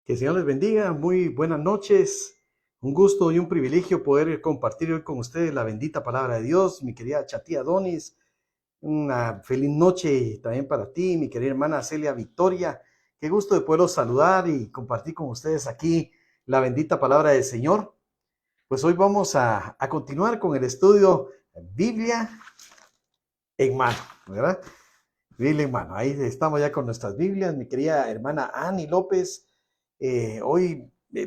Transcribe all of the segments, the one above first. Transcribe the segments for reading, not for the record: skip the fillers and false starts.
Que el Señor les bendiga, muy buenas noches. Un gusto y un privilegio poder compartir hoy con ustedes la bendita palabra de Dios. Mi querida Chatía Donis, una feliz noche también para ti, mi querida hermana Celia Victoria. Qué gusto de poderlos saludar y compartir con ustedes aquí la bendita palabra del Señor. Pues hoy vamos a continuar con el estudio Biblia en mano, ¿verdad? Biblia en mano. Ahí estamos ya con nuestras Biblias. Mi querida hermana Ani López.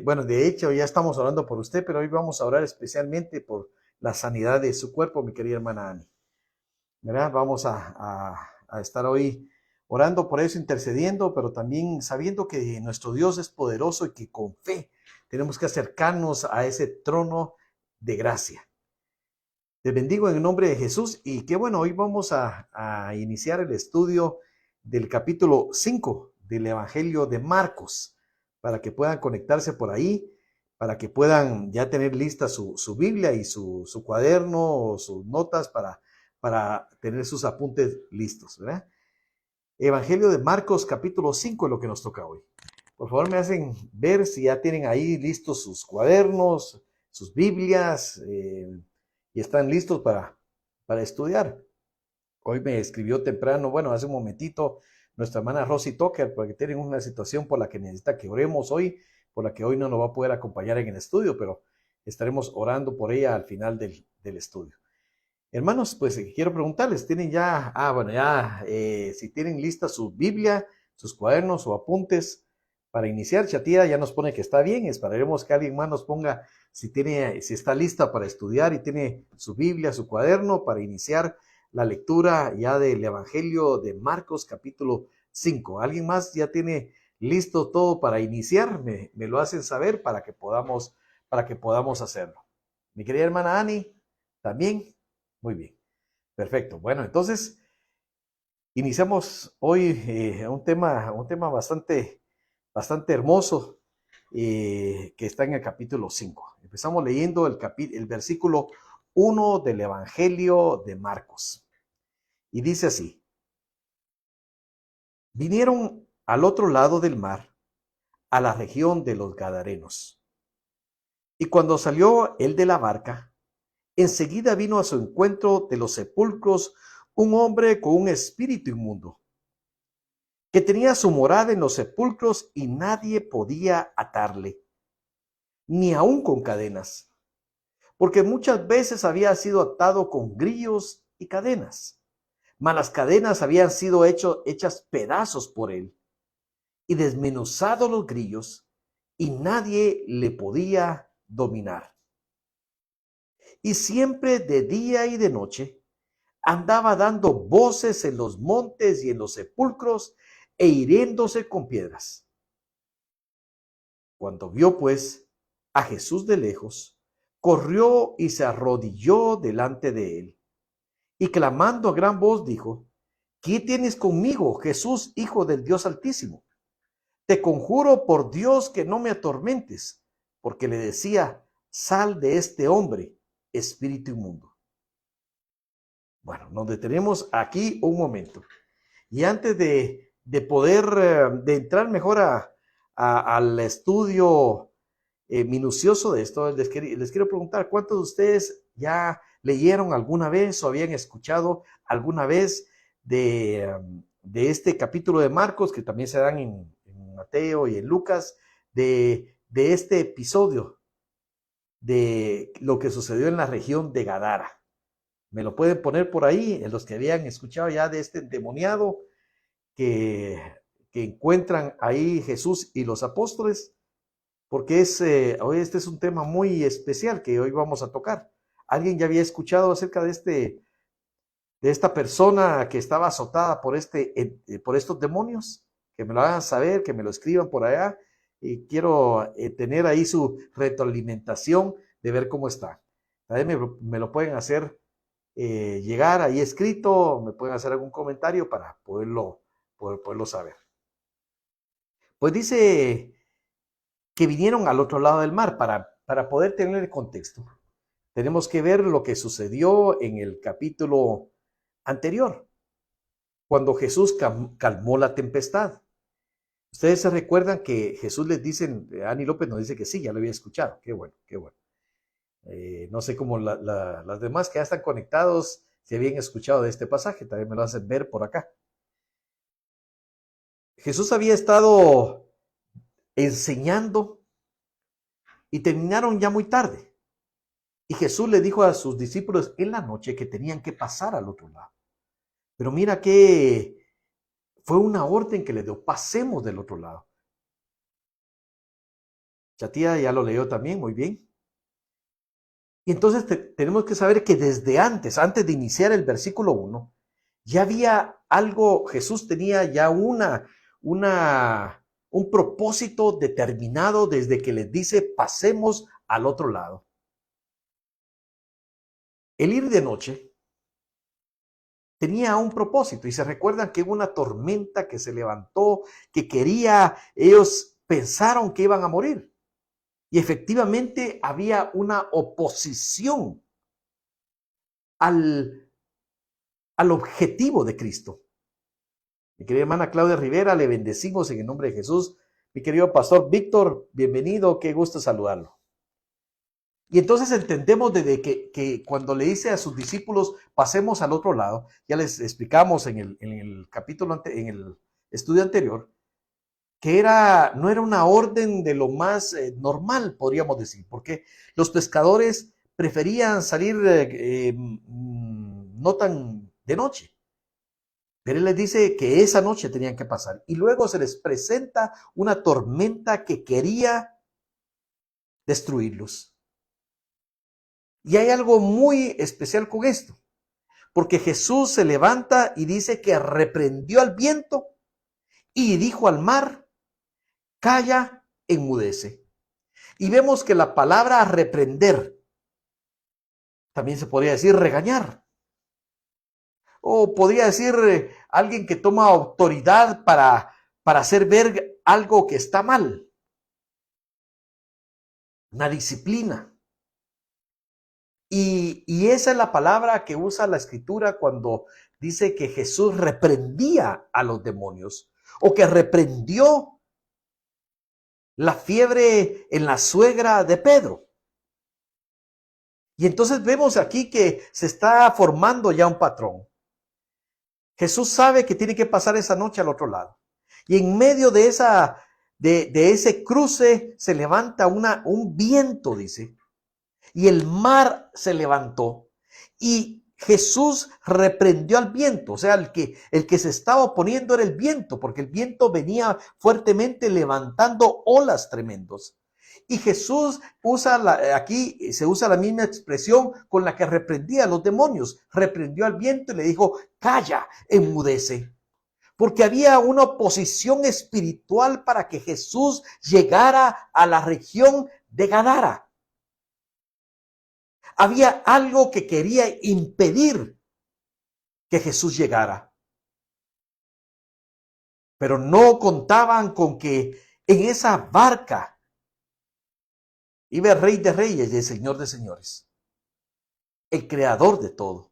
Bueno, de hecho ya estamos orando por usted, pero hoy vamos a orar especialmente por la sanidad de su cuerpo, mi querida hermana Ani. ¿Verdad? Vamos a estar hoy orando por eso, intercediendo, pero también sabiendo que nuestro Dios es poderoso y que con fe tenemos que acercarnos a ese trono de gracia. Les bendigo en el nombre de Jesús y qué bueno, hoy vamos a iniciar el estudio del capítulo 5 del Evangelio de Marcos, para que puedan conectarse por ahí, para que puedan ya tener lista su Biblia y su cuaderno o sus notas para tener sus apuntes listos, ¿verdad? Evangelio de Marcos capítulo 5 es lo que nos toca hoy. Por favor, me hacen ver si ya tienen ahí listos sus cuadernos, sus Biblias, y están listos para estudiar. Hoy me escribió temprano, bueno, hace un momentito, nuestra hermana Rosy Tucker, porque tienen una situación por la que necesita que oremos hoy, por la que hoy no nos va a poder acompañar en el estudio, pero estaremos orando por ella al final del estudio. Hermanos, pues quiero preguntarles, ¿tienen ya, si tienen lista su Biblia, sus cuadernos o apuntes para iniciar? Chatía ya nos pone que está bien, esperaremos que alguien más nos ponga si está lista para estudiar y tiene su Biblia, su cuaderno para iniciar la lectura ya del Evangelio de Marcos capítulo 5. ¿Alguien más ya tiene listo todo para iniciar? Me lo hacen saber para que podamos hacerlo. Mi querida hermana Ani, ¿también? Muy bien, perfecto. Bueno, entonces iniciamos hoy un tema bastante hermoso que está en el capítulo 5. Empezamos leyendo el versículo 1 del Evangelio de Marcos. Y dice así: vinieron al otro lado del mar, a la región de los Gadarenos. Y cuando salió él de la barca, enseguida vino a su encuentro de los sepulcros un hombre con un espíritu inmundo, que tenía su morada en los sepulcros y nadie podía atarle, ni aun con cadenas, porque muchas veces había sido atado con grillos y cadenas, mas las cadenas habían sido hechas pedazos por él, y desmenuzados los grillos, y nadie le podía dominar. Y siempre de día y de noche andaba dando voces en los montes y en los sepulcros e hiriéndose con piedras. Cuando vio pues a Jesús de lejos, corrió y se arrodilló delante de él, y clamando a gran voz dijo: ¿Qué tienes conmigo, Jesús, Hijo del Dios Altísimo? Te conjuro por Dios que no me atormentes, porque le decía: sal de este hombre, espíritu inmundo. Bueno, nos detenemos aquí un momento. Y antes de poder, de entrar mejor al estudio minucioso de esto, les quiero preguntar, ¿cuántos de ustedes ya leyeron alguna vez o habían escuchado alguna vez de este capítulo de Marcos, que también se dan en Mateo y en Lucas, de este episodio de lo que sucedió en la región de Gadara? Me lo pueden poner por ahí, en los que habían escuchado ya de este endemoniado que, que encuentran ahí Jesús y los apóstoles, porque hoy este es un tema muy especial que hoy vamos a tocar. ¿Alguien ya había escuchado acerca de esta persona que estaba azotada por estos demonios? Que me lo hagan saber, que me lo escriban por allá, y quiero tener ahí su retroalimentación de ver cómo está. También me lo pueden hacer llegar ahí escrito, me pueden hacer algún comentario para poderlo saber. Pues dice que vinieron al otro lado del mar. Para poder tener el contexto, tenemos que ver lo que sucedió en el capítulo anterior, cuando Jesús calmó la tempestad. Ustedes se recuerdan que Jesús les dice, Ani López nos dice que sí, ya lo había escuchado. Qué bueno, qué bueno. No sé cómo las demás que ya están conectados si habían escuchado de este pasaje, también me lo hacen ver por acá. Jesús había estado enseñando y terminaron ya muy tarde. Y Jesús le dijo a sus discípulos en la noche que tenían que pasar al otro lado. Pero mira que fue una orden que le dio, pasemos del otro lado. Chatía ya lo leyó también, muy bien. Y entonces tenemos que saber que desde antes de iniciar el versículo 1, ya había algo, Jesús tenía ya un propósito determinado desde que les dice, pasemos al otro lado. El ir de noche tenía un propósito y se recuerdan que hubo una tormenta que se levantó, que ellos pensaron que iban a morir. Y efectivamente había una oposición al objetivo de Cristo. Mi querida hermana Claudia Rivera, le bendecimos en el nombre de Jesús. Mi querido pastor Víctor, bienvenido, qué gusto saludarlo. Y entonces entendemos desde que cuando le dice a sus discípulos, pasemos al otro lado, ya les explicamos en el capítulo, en el estudio anterior, que no era una orden de lo más normal, podríamos decir, porque los pescadores preferían salir no tan de noche. Pero él les dice que esa noche tenían que pasar. Y luego se les presenta una tormenta que quería destruirlos. Y hay algo muy especial con esto, porque Jesús se levanta y dice que reprendió al viento y dijo al mar, calla, enmudece. Y vemos que la palabra reprender también se podría decir regañar. O podría decir alguien que toma autoridad para hacer ver algo que está mal. Una disciplina. Y esa es la palabra que usa la escritura cuando dice que Jesús reprendía a los demonios o que reprendió la fiebre en la suegra de Pedro. Y entonces vemos aquí que se está formando ya un patrón. Jesús sabe que tiene que pasar esa noche al otro lado. Y en medio de ese cruce se levanta un viento, dice. Y el mar se levantó y Jesús reprendió al viento. O sea, el que se estaba oponiendo era el viento, porque el viento venía fuertemente levantando olas tremendos. Y Jesús aquí se usa la misma expresión con la que reprendía a los demonios. Reprendió al viento y le dijo, calla, enmudece. Porque había una oposición espiritual para que Jesús llegara a la región de Gadara. Había algo que quería impedir que Jesús llegara. Pero no contaban con que en esa barca iba el Rey de Reyes y el Señor de Señores. El creador de todo.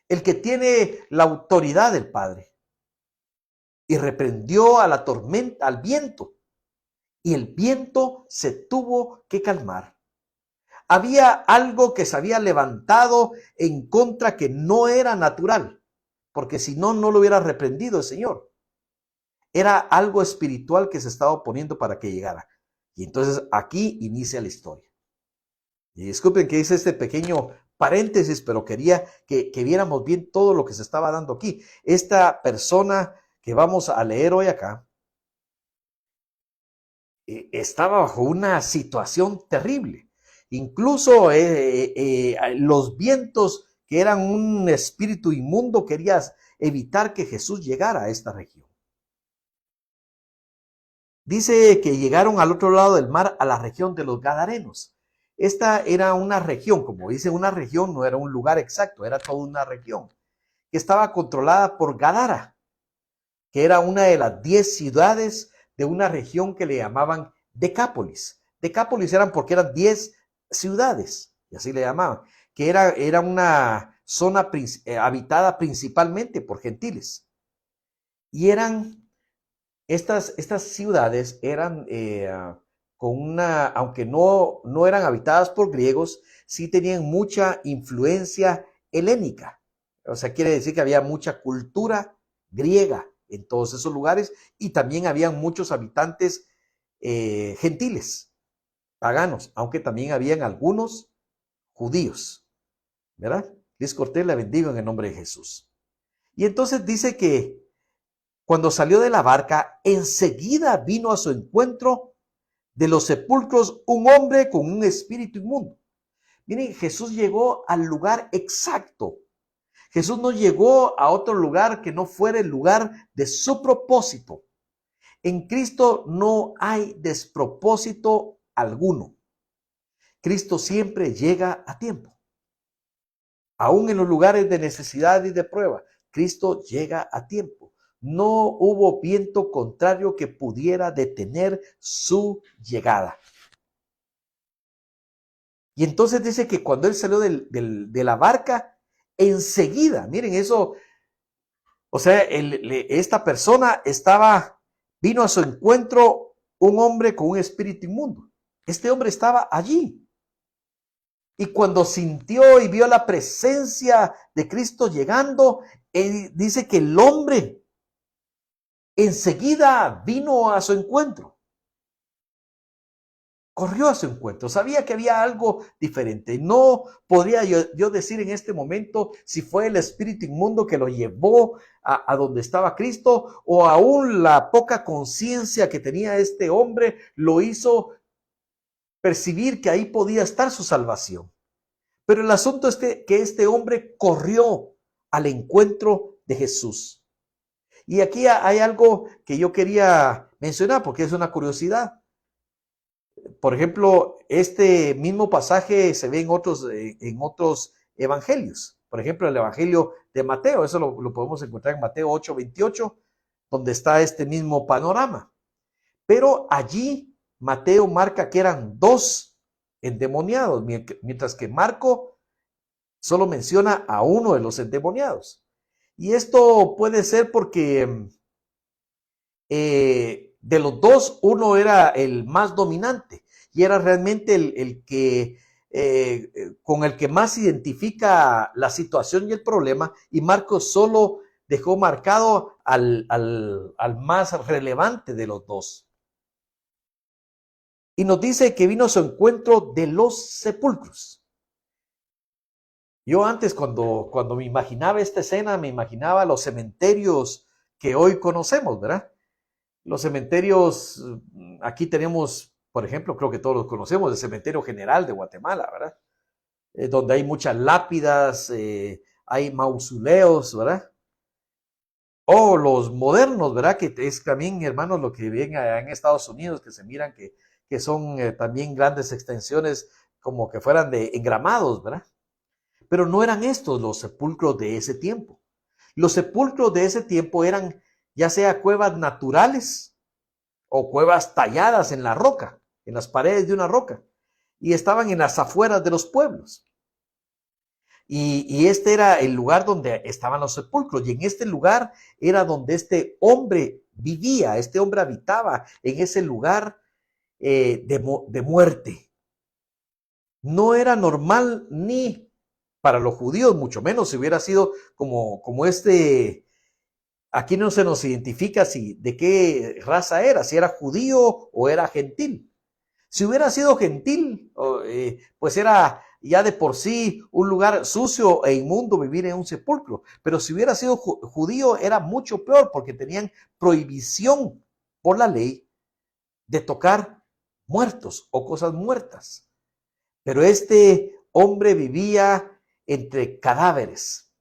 El que tiene la autoridad del Padre. Y reprendió a la tormenta, al viento. Y el viento se tuvo que calmar. Había algo que se había levantado en contra que no era natural, porque si no, no lo hubiera reprendido el Señor. Era algo espiritual que se estaba oponiendo para que llegara. Y entonces aquí inicia la historia. Y disculpen que hice este pequeño paréntesis, pero quería que viéramos bien todo lo que se estaba dando aquí. Esta persona que vamos a leer hoy acá estaba bajo una situación terrible. Incluso los vientos, que eran un espíritu inmundo, querían evitar que Jesús llegara a esta región. Dice que llegaron al otro lado del mar, a la región de los Gadarenos. Esta era una región, como dice una región, no era un lugar exacto, era toda una región, que estaba controlada por Gadara, que era una de las 10 ciudades de una región que le llamaban Decápolis. Decápolis eran porque eran 10 ciudades, y así le llamaban, que era una zona habitada principalmente por gentiles. Y eran Estas ciudades eran con una, aunque no eran habitadas por griegos, sí tenían mucha influencia helénica. O sea, quiere decir que había mucha cultura griega en todos esos lugares y también habían muchos habitantes gentiles, paganos, aunque también habían algunos judíos, ¿verdad? Les Cortés la bendigo en el nombre de Jesús. Y entonces dice que cuando salió de la barca, enseguida vino a su encuentro de los sepulcros un hombre con un espíritu inmundo. Miren, Jesús llegó al lugar exacto. Jesús no llegó a otro lugar que no fuera el lugar de su propósito. En Cristo no hay despropósito alguno. Cristo siempre llega a tiempo. Aún en los lugares de necesidad y de prueba, Cristo llega a tiempo. No hubo viento contrario que pudiera detener su llegada. Y entonces dice que cuando él salió de la barca, enseguida, miren eso, o sea, esta persona vino a su encuentro un hombre con un espíritu inmundo. Este hombre estaba allí. Y cuando sintió y vio la presencia de Cristo llegando, él dice que el hombre enseguida vino a su encuentro. Corrió a su encuentro, sabía que había algo diferente. No podría yo decir en este momento si fue el espíritu inmundo que lo llevó a donde estaba Cristo, o aún la poca conciencia que tenía este hombre lo hizo percibir que ahí podía estar su salvación. Pero el asunto es que este hombre corrió al encuentro de Jesús. Y aquí hay algo que yo quería mencionar porque es una curiosidad. Por ejemplo, este mismo pasaje se ve en otros evangelios. Por ejemplo, el evangelio de Mateo, eso lo podemos encontrar en Mateo 8:28, donde está este mismo panorama. Pero allí Mateo marca que eran 2 endemoniados, mientras que Marco solo menciona a uno de los endemoniados. Y esto puede ser porque de los 2, uno era el más dominante y era realmente el que con el que más identifica la situación y el problema, y Marcos solo dejó marcado al más relevante de los 2. Y nos dice que vino a su encuentro de los sepulcros. Yo antes, cuando me imaginaba esta escena, me imaginaba los cementerios que hoy conocemos, ¿verdad? Los cementerios, aquí tenemos, por ejemplo, creo que todos los conocemos, el Cementerio General de Guatemala, ¿verdad? Donde hay muchas lápidas, hay mausoleos, ¿verdad? O los modernos, ¿verdad? Que es también, hermanos, lo que ven allá en Estados Unidos, que se miran que son también grandes extensiones como que fueran de engramados, ¿verdad? Pero no eran estos los sepulcros de ese tiempo. Los sepulcros de ese tiempo eran ya sea cuevas naturales o cuevas talladas en la roca, en las paredes de una roca, y estaban en las afueras de los pueblos. Y este era el lugar donde estaban los sepulcros, y en este lugar era donde este hombre vivía, este hombre habitaba en ese lugar de muerte. No era normal ni para los judíos, mucho menos si hubiera sido como aquí no se nos identifica de qué raza era, si era judío o era gentil. Si hubiera sido gentil, pues era ya de por sí un lugar sucio e inmundo vivir en un sepulcro. Pero si hubiera sido judío era mucho peor porque tenían prohibición por la ley de tocar muertos o cosas muertas. Pero este hombre vivía entre cadáveres,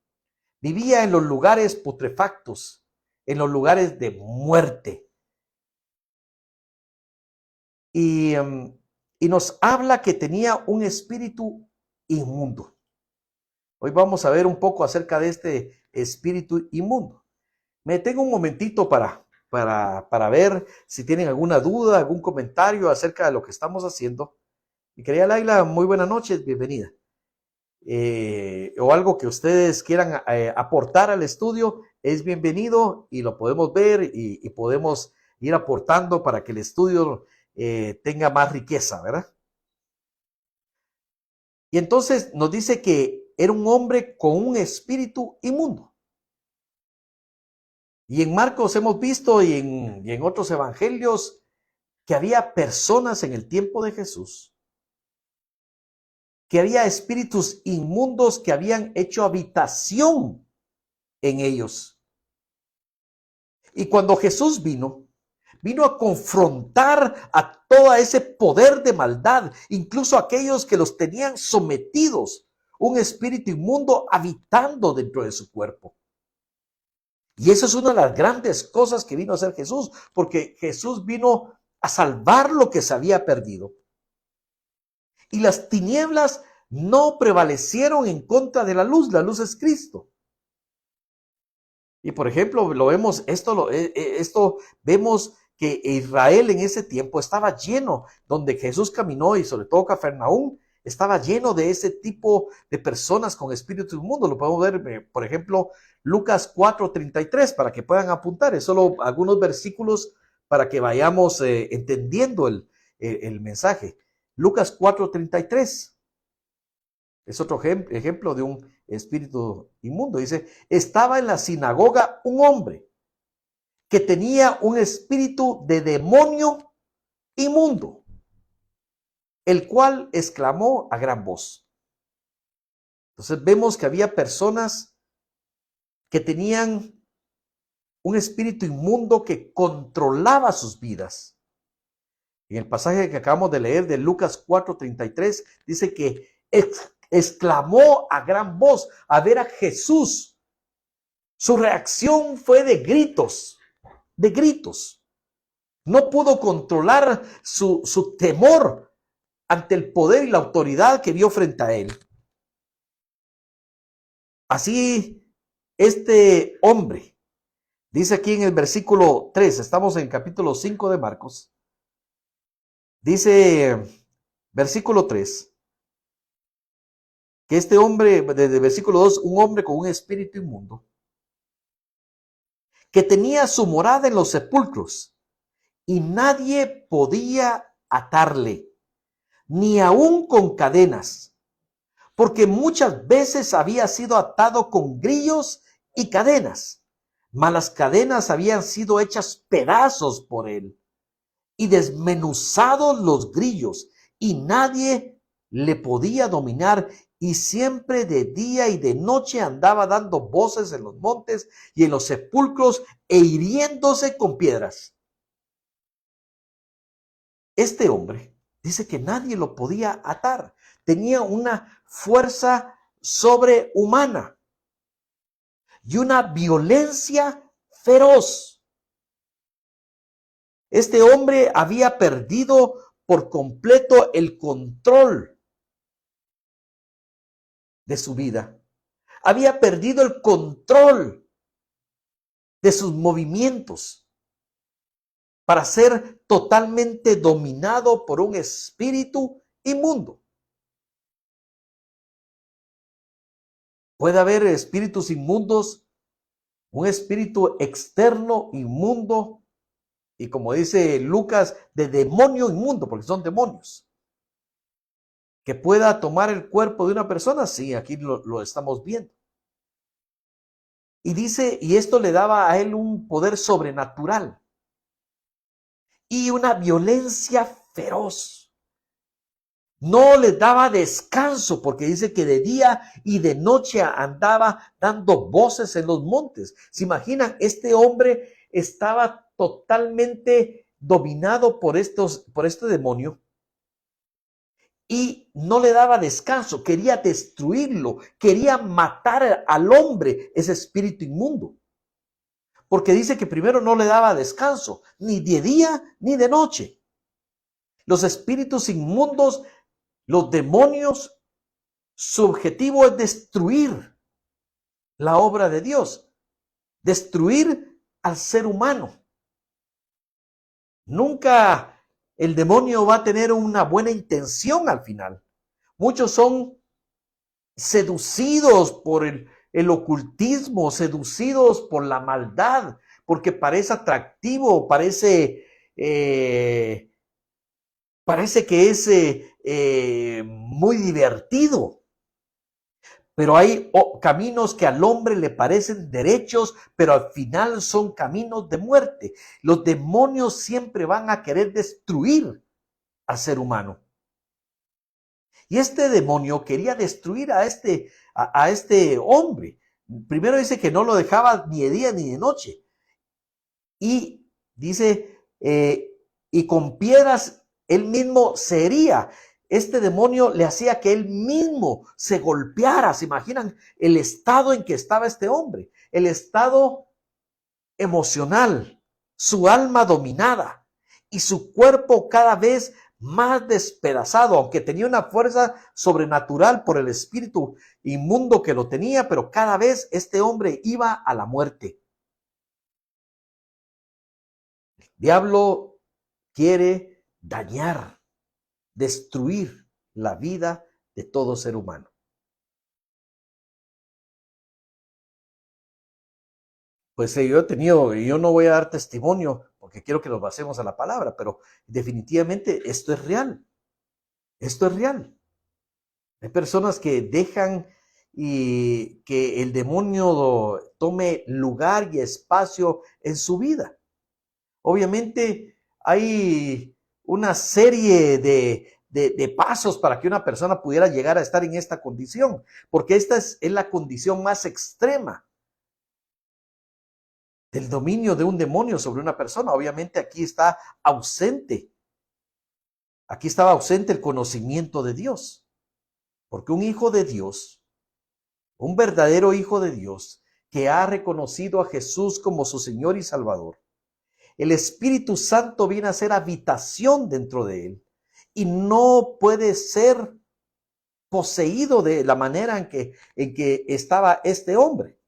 vivía en los lugares putrefactos, en los lugares de muerte. Y nos habla que tenía un espíritu inmundo. Hoy vamos a ver un poco acerca de este espíritu inmundo. Me detengo un momentito para ver si tienen alguna duda, algún comentario acerca de lo que estamos haciendo. Mi querida Laila, muy buenas noches, bienvenida. O algo que ustedes quieran aportar al estudio, es bienvenido y lo podemos ver y podemos ir aportando para que el estudio tenga más riqueza, ¿verdad? Y entonces nos dice que era un hombre con un espíritu inmundo. Y en Marcos hemos visto y en otros evangelios que había personas en el tiempo de Jesús, que había espíritus inmundos que habían hecho habitación en ellos. Y cuando Jesús vino a confrontar a todo ese poder de maldad, incluso aquellos que los tenían sometidos, un espíritu inmundo habitando dentro de su cuerpo. Y eso es una de las grandes cosas que vino a hacer Jesús, porque Jesús vino a salvar lo que se había perdido. Y las tinieblas no prevalecieron en contra de la luz es Cristo. Y por ejemplo, lo vemos, esto vemos que Israel en ese tiempo estaba lleno, donde Jesús caminó y sobre todo Cafarnaúm, estaba lleno de ese tipo de personas con espíritu inmundo. Lo podemos ver, por ejemplo, Lucas 4:33, para que puedan apuntar. Es solo algunos versículos para que vayamos entendiendo el mensaje. Lucas 4:33 es otro ejemplo de un espíritu inmundo. Dice, estaba en la sinagoga un hombre que tenía un espíritu de demonio inmundo, el cual exclamó a gran voz. Entonces vemos que había personas que tenían un espíritu inmundo que controlaba sus vidas. En el pasaje que acabamos de leer de Lucas 4:33 dice que exclamó a gran voz a ver a Jesús. Su reacción fue de gritos, de gritos. No pudo controlar su temor ante el poder y la autoridad que vio frente a él. Así, este hombre, dice aquí en el versículo 3, estamos en capítulo 5 de Marcos, dice, versículo 3, que este hombre, desde versículo 2, un hombre con un espíritu inmundo, que tenía su morada en los sepulcros, y nadie podía atarle, ni aun con cadenas, porque muchas veces había sido atado con grillos y cadenas, mas las cadenas habían sido hechas pedazos por él, y desmenuzados los grillos, y nadie le podía dominar, y siempre de día y de noche andaba dando voces en los montes y en los sepulcros e hiriéndose con piedras. Este hombre dice que nadie lo podía atar. Tenía una fuerza sobrehumana y una violencia feroz. Este hombre había perdido por completo el control de su vida. Había perdido el control de sus movimientos para ser totalmente dominado por un espíritu inmundo. Puede haber espíritus inmundos, un espíritu externo inmundo, y como dice Lucas, de demonio inmundo, porque son demonios. Que pueda tomar el cuerpo de una persona, sí, aquí lo estamos viendo. Y dice, y esto le daba a él un poder sobrenatural y una violencia feroz. No le daba descanso, porque dice que de día y de noche andaba dando voces en los montes. ¿Se imaginan? Este hombre estaba totalmente dominado por este demonio. Y no le daba descanso, quería destruirlo, quería matar al hombre, ese espíritu inmundo. Porque dice que primero no le daba descanso, ni de día ni de noche. Los espíritus inmundos, los demonios, su objetivo es destruir la obra de Dios, destruir al ser humano. Nunca el demonio va a tener una buena intención al final. Muchos son seducidos por el ocultismo, seducidos por la maldad, porque parece atractivo, parece que es muy divertido. Pero hay caminos que al hombre le parecen derechos, pero al final son caminos de muerte. Los demonios siempre van a querer destruir al ser humano. Y este demonio quería destruir a este hombre. Primero dice que no lo dejaba ni de día ni de noche. Y dice, y con piedras él mismo se hería. Este demonio le hacía que él mismo se golpeara. ¿Se imaginan el estado en que estaba este hombre? El estado emocional, su alma dominada y su cuerpo cada vez más despedazado, aunque tenía una fuerza sobrenatural por el espíritu inmundo que lo tenía, pero cada vez este hombre iba a la muerte. El diablo quiere dañar, destruir la vida de todo ser humano. Pues yo no voy a dar testimonio porque quiero que nos basemos a la palabra, pero definitivamente esto es real. Esto es real. Hay personas que dejan y que el demonio tome lugar y espacio en su vida. Obviamente hay una serie de pasos para que una persona pudiera llegar a estar en esta condición, porque esta es la condición más extrema del dominio de un demonio sobre una persona. Obviamente aquí estaba ausente el conocimiento de Dios, porque un hijo de Dios, un verdadero hijo de Dios, que ha reconocido a Jesús como su Señor y Salvador, el Espíritu Santo viene a ser habitación dentro de él y no puede ser poseído de la manera en que estaba este hombre.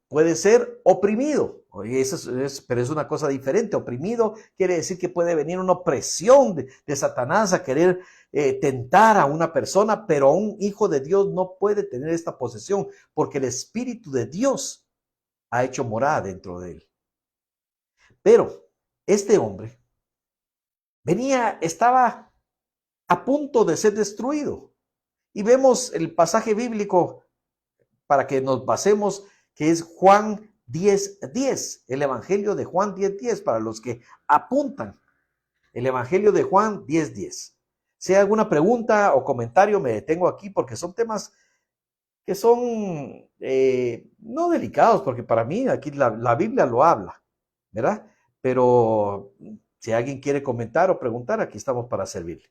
Puede ser oprimido, pero es una cosa diferente. Oprimido quiere decir que puede venir una opresión de Satanás a querer tentar a una persona, pero un hijo de Dios no puede tener esta posesión porque el Espíritu de Dios ha hecho morada dentro de él. Pero este hombre estaba a punto de ser destruido. Y vemos el pasaje bíblico para que nos basemos, que es Juan 10:10, el Evangelio de Juan 10:10, para los que apuntan, el Evangelio de Juan 10:10. Si hay alguna pregunta o comentario, me detengo aquí porque son temas que son no delicados, porque para mí aquí la Biblia lo habla, ¿verdad? Pero si alguien quiere comentar o preguntar, aquí estamos para servirle.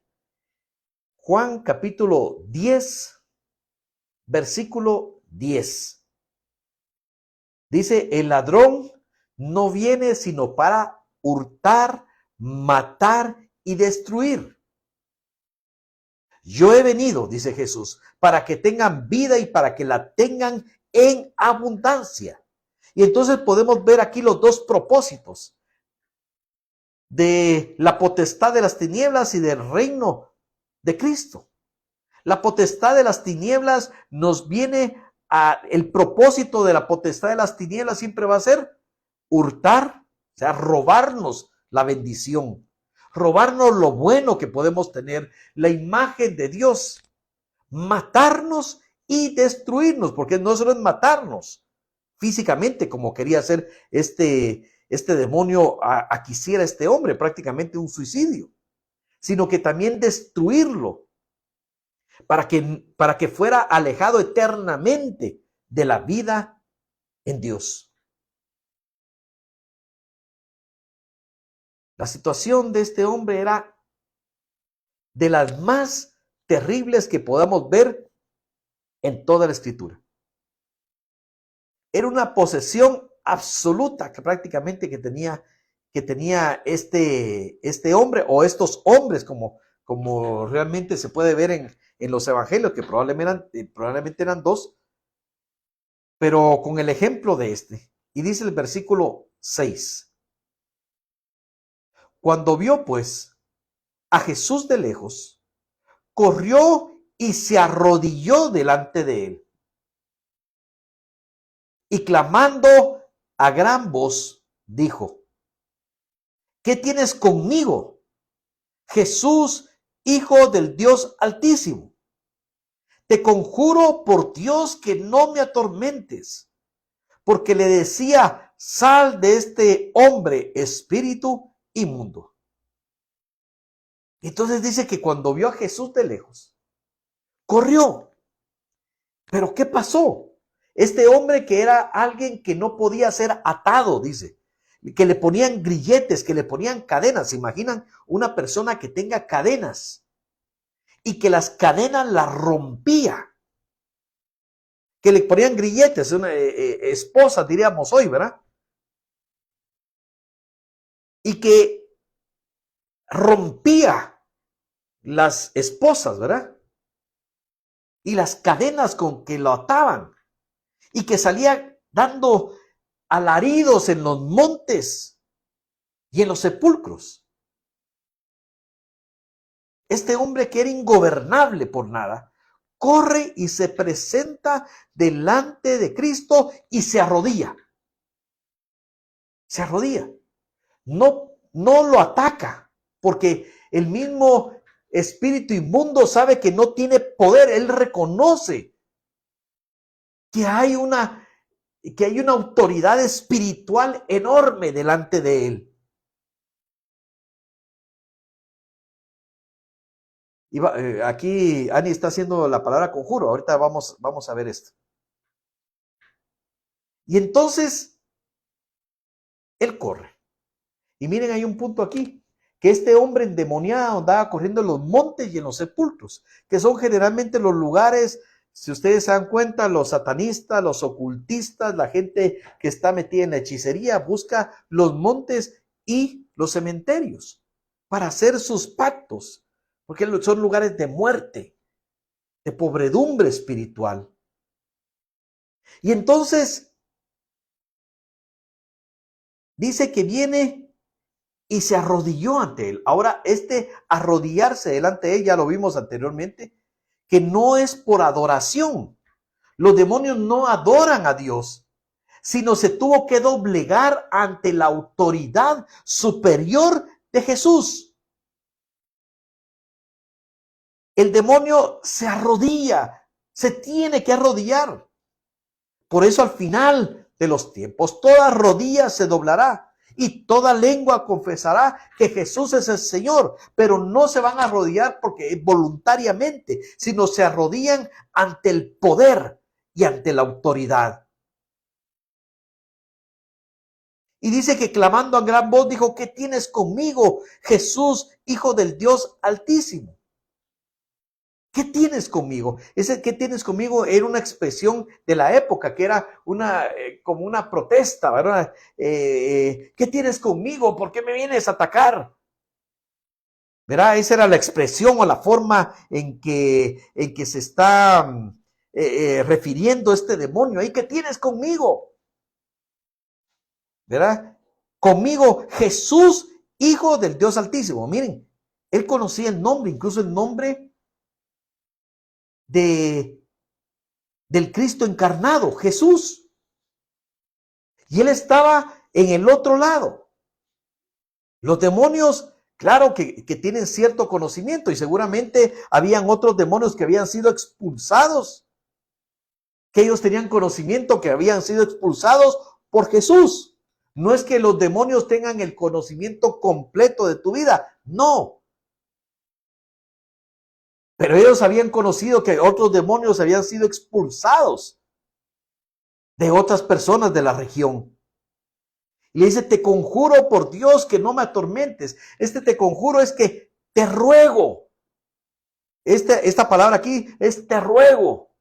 Juan capítulo 10, versículo 10. Dice, el ladrón no viene sino para hurtar, matar y destruir. Yo he venido, dice Jesús, para que tengan vida y para que la tengan en abundancia. Y entonces podemos ver aquí los dos propósitos de la potestad de las tinieblas y del reino de Cristo. La potestad de las tinieblas nos viene el propósito de la potestad de las tinieblas siempre va a ser hurtar, o sea, robarnos la bendición, robarnos lo bueno que podemos tener, la imagen de Dios, matarnos y destruirnos, porque no solo es matarnos físicamente como quería hacer este demonio quisiera este hombre, prácticamente un suicidio, sino que también destruirlo para que fuera alejado eternamente de la vida en Dios. La situación de este hombre era de las más terribles que podamos ver en toda la Escritura. Era una posesión absoluta que prácticamente que tenía este hombre o estos hombres como realmente se puede ver en los evangelios, que probablemente eran dos, pero con el ejemplo de este. Y dice el versículo 6. Cuando vio pues a Jesús de lejos, corrió y se arrodilló delante de él. Y clamando a gran voz, dijo: ¿qué tienes conmigo, Jesús, Hijo del Dios Altísimo? Te conjuro por Dios que no me atormentes. Porque le decía: sal de este hombre, espíritu inmundo. Entonces dice que cuando vio a Jesús de lejos, corrió. ¿Pero qué pasó? Este hombre, que era alguien que no podía ser atado, dice, que le ponían grilletes, que le ponían cadenas. ¿Se imaginan una persona que tenga cadenas y que las cadenas las rompía? Que le ponían grilletes, una esposa, diríamos hoy, ¿verdad? Y que rompía las esposas, ¿verdad? Y las cadenas con que lo ataban, y que salía dando alaridos en los montes y en los sepulcros. Este hombre, que era ingobernable por nada, corre y se presenta delante de Cristo y se arrodilla. Se arrodilla. No lo ataca, porque el mismo espíritu inmundo sabe que no tiene poder. Él reconoce que hay una autoridad espiritual enorme delante de él. Aquí Ani está haciendo la palabra conjuro. Ahorita vamos a ver esto. Y entonces él corre. Y miren, hay un punto aquí, que este hombre endemoniado andaba corriendo en los montes y en los sepulcros, que son generalmente los lugares, si ustedes se dan cuenta, los satanistas, los ocultistas, la gente que está metida en la hechicería, busca los montes y los cementerios para hacer sus pactos, porque son lugares de muerte, de pobredumbre espiritual. Y entonces dice que viene y se arrodilló ante él. Ahora, este arrodillarse delante de él, ya lo vimos anteriormente, que no es por adoración. Los demonios no adoran a Dios, sino se tuvo que doblegar ante la autoridad superior de Jesús. El demonio se arrodilla, se tiene que arrodillar. Por eso, al final de los tiempos, toda rodilla se doblará y toda lengua confesará que Jesús es el Señor. Pero no se van a arrodillar porque voluntariamente, sino se arrodillan ante el poder y ante la autoridad. Y dice que clamando a gran voz dijo: ¿qué tienes conmigo, Jesús, Hijo del Dios Altísimo? ¿Qué tienes conmigo? Ese "¿qué tienes conmigo?" era una expresión de la época, que era como una protesta, ¿verdad? ¿Qué tienes conmigo? ¿Por qué me vienes a atacar? ¿Verdad? Esa era la expresión o la forma en que se está refiriendo este demonio ahí. ¿Qué tienes conmigo? ¿Verdad? Conmigo, Jesús, Hijo del Dios Altísimo. Miren, él conocía el nombre, incluso el nombre del Cristo encarnado, Jesús. Y él estaba en el otro lado. Los demonios, claro que tienen cierto conocimiento, y seguramente habían otros demonios que habían sido expulsados, que ellos tenían conocimiento que habían sido expulsados por Jesús. No es que los demonios tengan el conocimiento completo de tu vida, no. Pero ellos habían conocido que otros demonios habían sido expulsados de otras personas de la región. Y le dice: te conjuro por Dios que no me atormentes. Te conjuro es que te ruego. Esta palabra aquí es te ruego.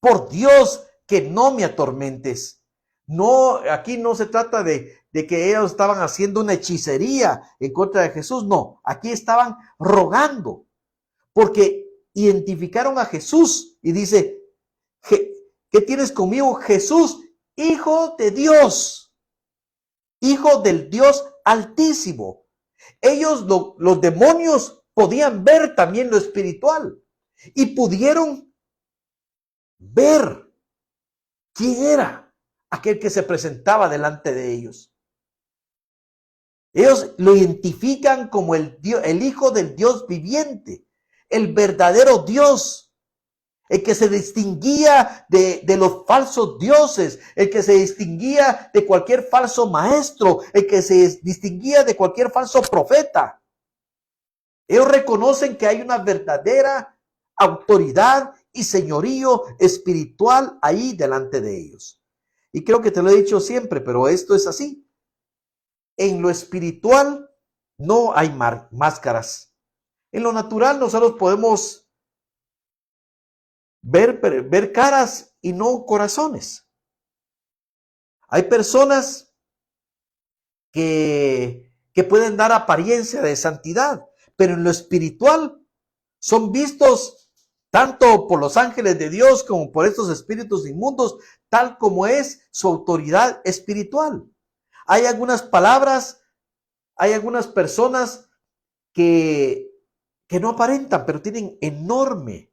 Por Dios que no me atormentes. No, aquí no se trata de que ellos estaban haciendo una hechicería en contra de Jesús. No, aquí estaban rogando. Porque identificaron a Jesús y dice: ¿qué tienes conmigo, Jesús, Hijo de Dios? Hijo del Dios Altísimo. Ellos, los demonios, podían ver también lo espiritual y pudieron ver quién era aquel que se presentaba delante de ellos. Ellos lo identifican como el Hijo del Dios viviente, el verdadero Dios, el que se distinguía de los falsos dioses, el que se distinguía de cualquier falso maestro, el que se distinguía de cualquier falso profeta. Ellos reconocen que hay una verdadera autoridad y señorío espiritual ahí delante de ellos. Y creo que te lo he dicho siempre, pero esto es así. En lo espiritual no hay máscaras. En lo natural nosotros podemos ver caras y no corazones. Hay personas que pueden dar apariencia de santidad, pero en lo espiritual son vistos tanto por los ángeles de Dios como por estos espíritus inmundos, tal como es su autoridad espiritual. Hay algunas palabras, hay algunas personas que no aparentan, pero tienen enorme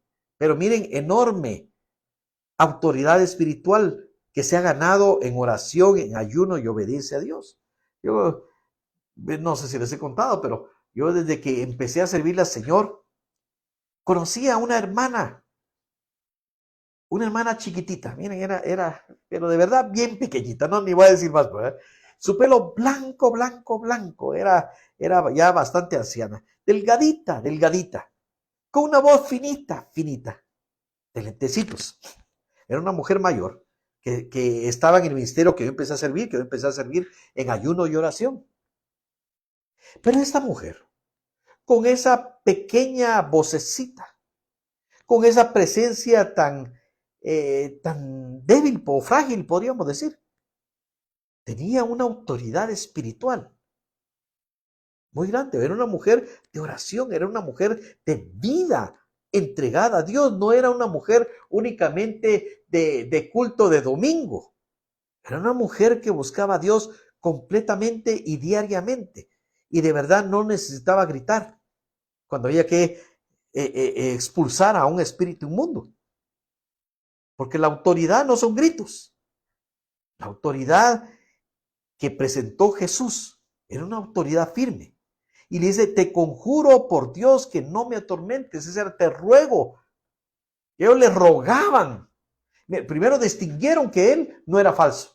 autoridad espiritual que se ha ganado en oración, en ayuno y obediencia a Dios. Yo no sé si les he contado, pero yo desde que empecé a servirle al Señor, conocí a una hermana chiquitita, miren, pero de verdad bien pequeñita, no, ni voy a decir más, ¿verdad? Su pelo blanco, era ya bastante anciana, delgadita, con una voz finita, de lentecitos. Era una mujer mayor que estaba en el ministerio que yo empecé a servir en ayuno y oración. Pero esta mujer, con esa pequeña vocecita, con esa presencia tan débil o frágil, podríamos decir, tenía una autoridad espiritual muy grande. Era una mujer de oración, era una mujer de vida entregada a Dios, no era una mujer únicamente de culto de domingo. Era una mujer que buscaba a Dios completamente y diariamente. Y de verdad no necesitaba gritar cuando había que expulsar a un espíritu inmundo. Porque la autoridad no son gritos. La autoridad que presentó Jesús era una autoridad firme. Y le dice, te conjuro por Dios que no me atormentes. Es decir, te ruego. Ellos le rogaban. Primero distinguieron que él no era falso.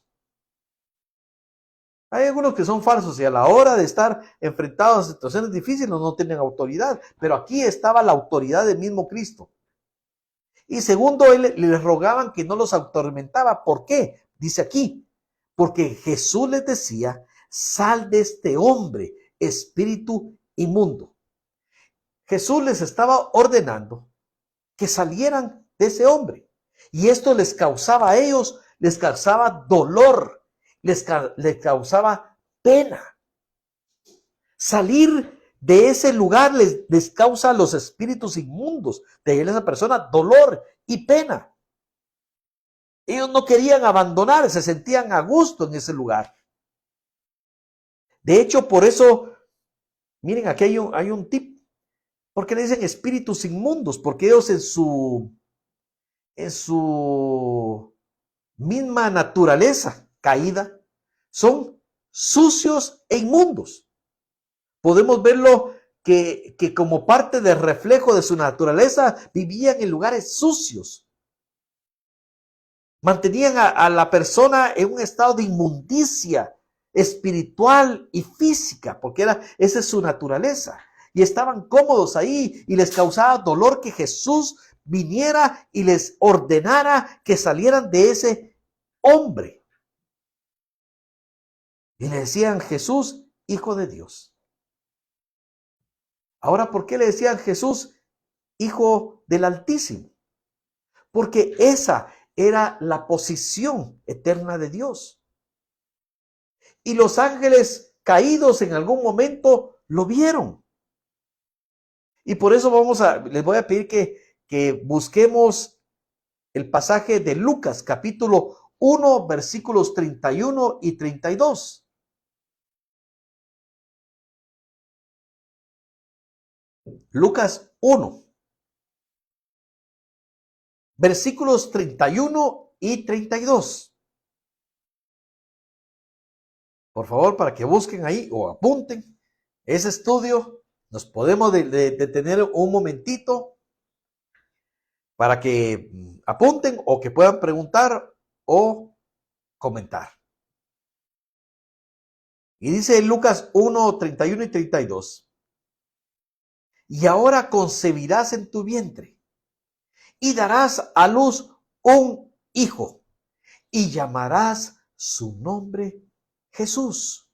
Hay algunos que son falsos y a la hora de estar enfrentados a situaciones difíciles no tienen autoridad. Pero aquí estaba la autoridad del mismo Cristo. Y segundo, él les rogaban que no los atormentaba. ¿Por qué? Dice aquí, porque Jesús les decía, sal de este hombre, espíritu inmundo. Jesús les estaba ordenando que salieran de ese hombre. Y esto les causaba a ellos, les causaba dolor, les causaba pena. Salir de ese lugar les causa a los espíritus inmundos de esa persona dolor y pena. Ellos no querían abandonar, se sentían a gusto en ese lugar. De hecho, por eso, miren, aquí hay un tip. ¿Por qué le dicen espíritus inmundos? Porque ellos en su misma naturaleza caída son sucios e inmundos. Podemos verlo que como parte del reflejo de su naturaleza vivían en lugares sucios. Mantenían a la persona en un estado de inmundicia espiritual y física, porque esa es su naturaleza. Y estaban cómodos ahí y les causaba dolor que Jesús viniera y les ordenara que salieran de ese hombre. Y le decían Jesús, Hijo de Dios. Ahora, ¿por qué le decían Jesús, Hijo del Altísimo? Porque esa era la posición eterna de Dios. Y los ángeles caídos en algún momento lo vieron. Y por eso les voy a pedir que busquemos el pasaje de Lucas, capítulo 1, versículos 31 y 32. Lucas 1, versículos 31 y 32. por favor, para que busquen ahí o apunten ese estudio. Nos podemos detener un momentito para que apunten o que puedan preguntar o comentar. Y dice Lucas 1, 31 y 32. Y ahora concebirás en tu vientre y darás a luz un hijo y llamarás su nombre Jesús.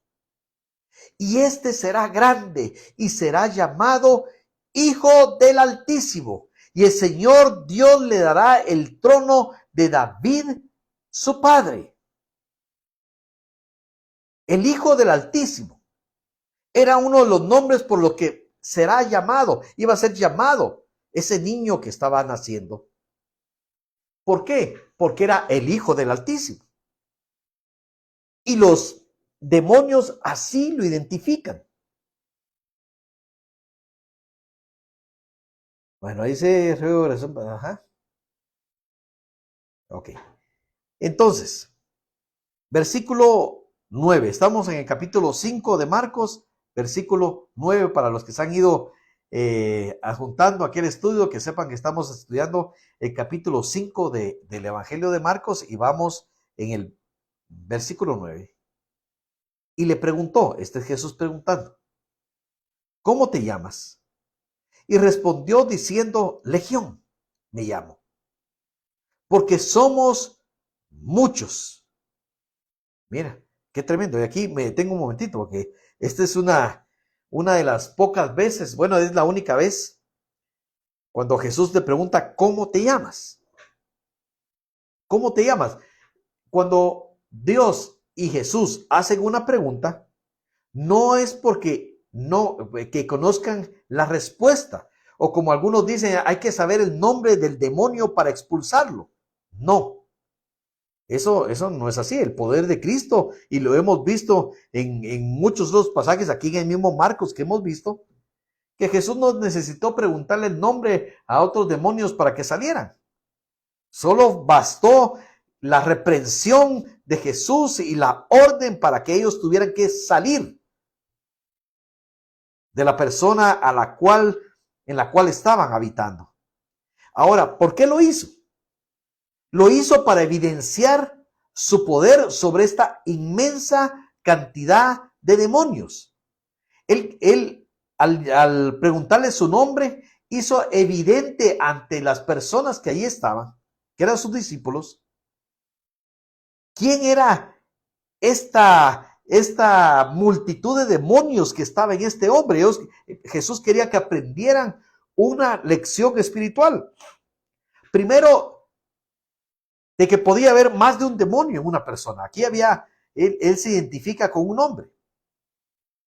Y este será grande y será llamado Hijo del Altísimo. Y el Señor Dios le dará el trono de David, su padre. El Hijo del Altísimo era uno de los nombres por los que será llamado, iba a ser llamado ese niño que estaba naciendo. ¿Por qué? Porque era el Hijo del Altísimo. Y los demonios así lo identifican. Bueno, ahí se ajá. Ok. Entonces, versículo 9. Estamos en el capítulo 5 de Marcos, versículo 9, para los que se han ido adjuntando aquel estudio, que sepan que estamos estudiando el capítulo 5 del Evangelio de Marcos y vamos en el versículo 9. Y le preguntó, este es Jesús preguntando, ¿cómo te llamas? Y respondió diciendo, Legión me llamo, porque somos muchos. Mira, qué tremendo. Y aquí me detengo un momentito, porque esta es una de las pocas veces, bueno, es la única vez, cuando Jesús le pregunta, ¿cómo te llamas? ¿Cómo te llamas? Cuando Dios y Jesús hacen una pregunta, no es porque no que conozcan la respuesta, o como algunos dicen, hay que saber el nombre del demonio para expulsarlo. No. Eso no es así. El poder de Cristo, y lo hemos visto en muchos otros pasajes, aquí en el mismo Marcos que hemos visto, que Jesús no necesitó preguntarle el nombre a otros demonios para que salieran. Solo bastó la reprensión de Jesús y la orden para que ellos tuvieran que salir de la persona en la cual estaban habitando. Ahora, ¿por qué lo hizo? Lo hizo para evidenciar su poder sobre esta inmensa cantidad de demonios. Él al preguntarle su nombre, hizo evidente ante las personas que allí estaban, que eran sus discípulos, quién era esta multitud de demonios que estaba en este hombre. Jesús quería que aprendieran una lección espiritual. Primero, de que podía haber más de un demonio en una persona. Aquí él se identifica con un hombre.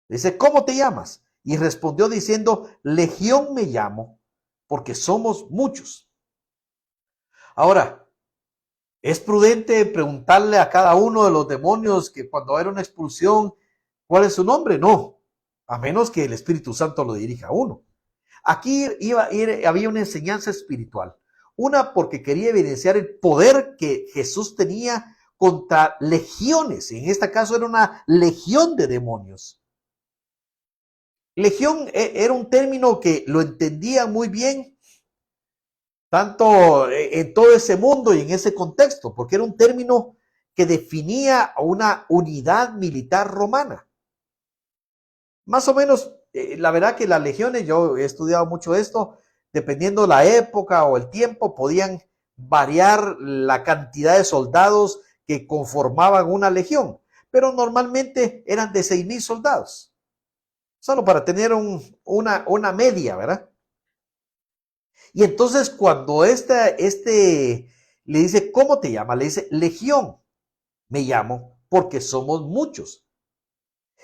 Dice, ¿cómo te llamas? Y respondió diciendo, Legión me llamo, porque somos muchos. Ahora, ¿es prudente preguntarle a cada uno de los demonios que cuando era una expulsión, cuál es su nombre? No, a menos que el Espíritu Santo lo dirija a uno. Aquí había una enseñanza espiritual. Una, porque quería evidenciar el poder que Jesús tenía contra legiones. En este caso era una legión de demonios. Legión era un término que lo entendía muy bien, tanto en todo ese mundo y en ese contexto, porque era un término que definía a una unidad militar romana. Más o menos, la verdad que las legiones, yo he estudiado mucho esto, dependiendo la época o el tiempo, podían variar la cantidad de soldados que conformaban una legión, pero normalmente eran de 6,000 soldados, solo para tener una media, ¿verdad? Y entonces cuando le dice, ¿cómo te llamas? Le dice, Legión, me llamo, porque somos muchos.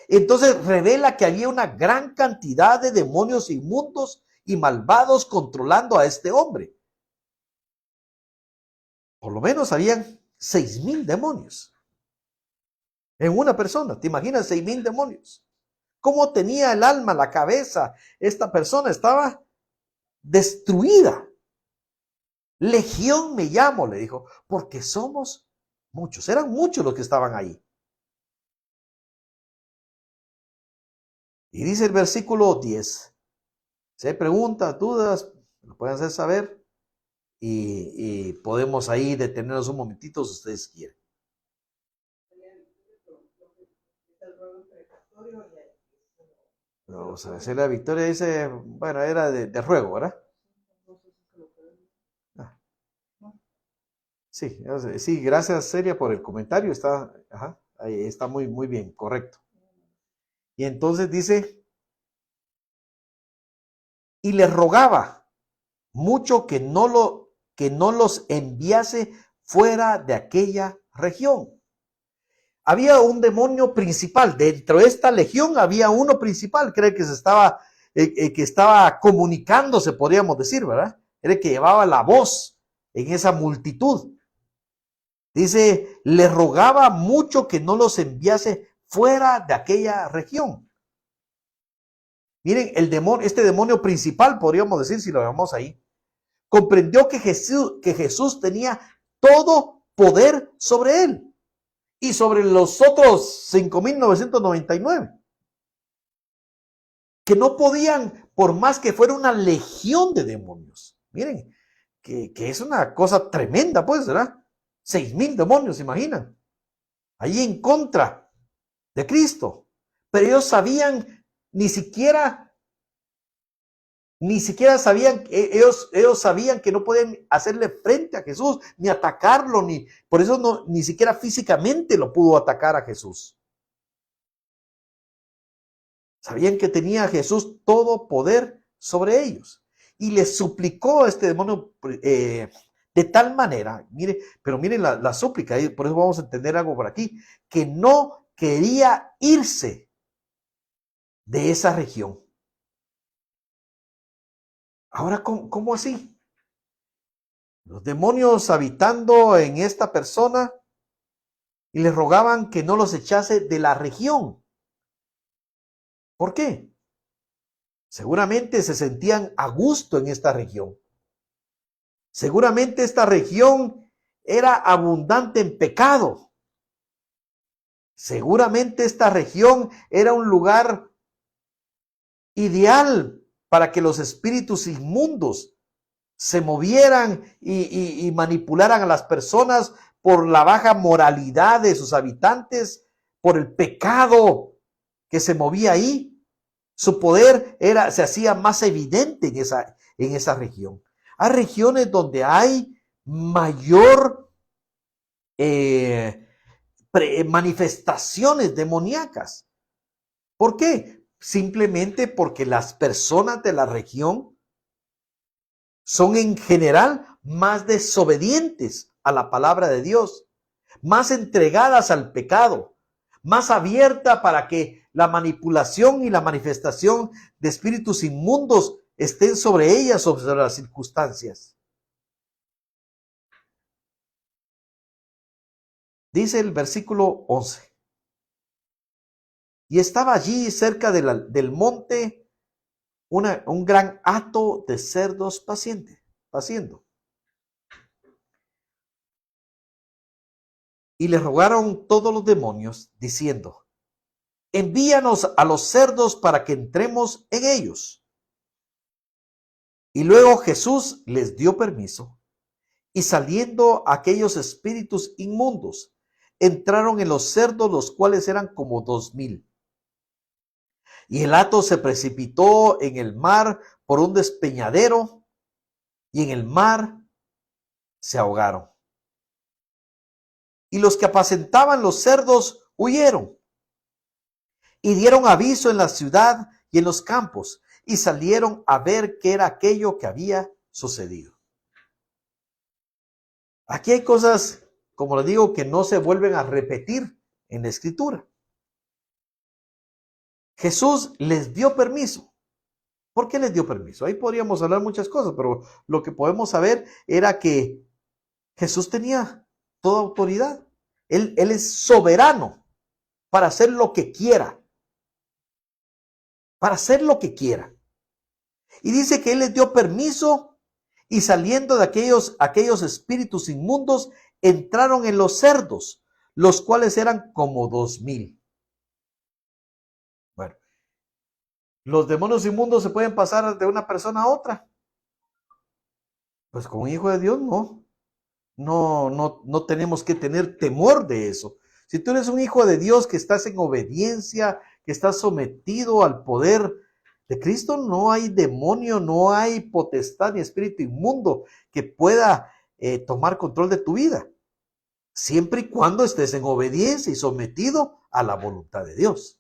Entonces revela que había una gran cantidad de demonios inmundos y malvados controlando a este hombre. Por lo menos habían 6,000 demonios en una persona. ¿Te imaginas 6,000 demonios? ¿Cómo tenía el alma, la cabeza? Esta persona estaba destruida. Legión me llamo, le dijo, porque somos muchos. Eran muchos los que estaban ahí. Y dice el versículo 10. Si hay preguntas, dudas, lo pueden hacer saber y podemos ahí detenernos un momentito si ustedes quieren. Vamos a hacer la victoria, dice, bueno, era de ruego, ¿verdad? Ah, sí, sí, gracias, Celia, por el comentario. Está, ajá, ahí está muy, muy bien, correcto. Y entonces dice, y le rogaba mucho que no los enviase fuera de aquella región. Había un demonio principal, dentro de esta legión había uno principal, creo que que estaba comunicándose, podríamos decir, ¿verdad? Era el que llevaba la voz en esa multitud. Dice, le rogaba mucho que no los enviase fuera de aquella región. Miren, este demonio principal, podríamos decir, si lo vemos ahí, comprendió que Jesús tenía todo poder sobre él y sobre los otros 5,999, que no podían, por más que fuera una legión de demonios. Miren, que es una cosa tremenda, pues, ¿verdad? 6,000 demonios, imaginan, ahí en contra de Cristo. Pero ellos sabían, ni siquiera sabían, ellos sabían que no podían hacerle frente a Jesús, ni atacarlo, por eso ni siquiera físicamente lo pudo atacar a Jesús. Sabían que tenía Jesús todo poder sobre ellos. Y les suplicó a este demonio de tal manera, pero miren la súplica, por eso vamos a entender algo por aquí, que no quería irse de esa región. Ahora, ¿cómo así? Los demonios habitando en esta persona y le rogaban que no los echase de la región. ¿Por qué? Seguramente se sentían a gusto en esta región. Seguramente esta región era abundante en pecado. Seguramente esta región era un lugar ideal para que los espíritus inmundos se movieran y manipularan a las personas por la baja moralidad de sus habitantes, por el pecado que se movía ahí. Su poder se hacía más evidente en esa región. Hay regiones donde hay mayor manifestaciones demoníacas. ¿Por qué? Simplemente porque las personas de la región son en general más desobedientes a la palabra de Dios, más entregadas al pecado, más abierta para que la manipulación y la manifestación de espíritus inmundos estén sobre ellas, sobre las circunstancias. Dice el versículo 11. Y estaba allí cerca del monte un gran hato de cerdos paciendo. Y le rogaron todos los demonios, diciendo, envíanos a los cerdos para que entremos en ellos. Y luego Jesús les dio permiso, y saliendo aquellos espíritus inmundos, entraron en los cerdos, los cuales eran como 2,000. Y el hato se precipitó en el mar por un despeñadero, y en el mar se ahogaron. Y los que apacentaban los cerdos huyeron, y dieron aviso en la ciudad y en los campos, y salieron a ver qué era aquello que había sucedido. Aquí hay cosas, como les digo, que no se vuelven a repetir en la escritura. Jesús les dio permiso. ¿Por qué les dio permiso? Ahí podríamos hablar muchas cosas, pero lo que podemos saber era que Jesús tenía toda autoridad. Él es soberano para hacer lo que quiera. Para hacer lo que quiera. Y dice que Él les dio permiso y saliendo de aquellos espíritus inmundos, entraron en los cerdos, los cuales eran como 2,000. Bueno, ¿Los demonios inmundos se pueden pasar de una persona a otra? Pues con un hijo de Dios no. No tenemos que tener temor de eso. Si tú eres un hijo de Dios que estás en obediencia, que estás sometido al poder de Cristo, no hay demonio, no hay potestad ni espíritu inmundo que pueda tomar control de tu vida, siempre y cuando estés en obediencia y sometido a la voluntad de Dios.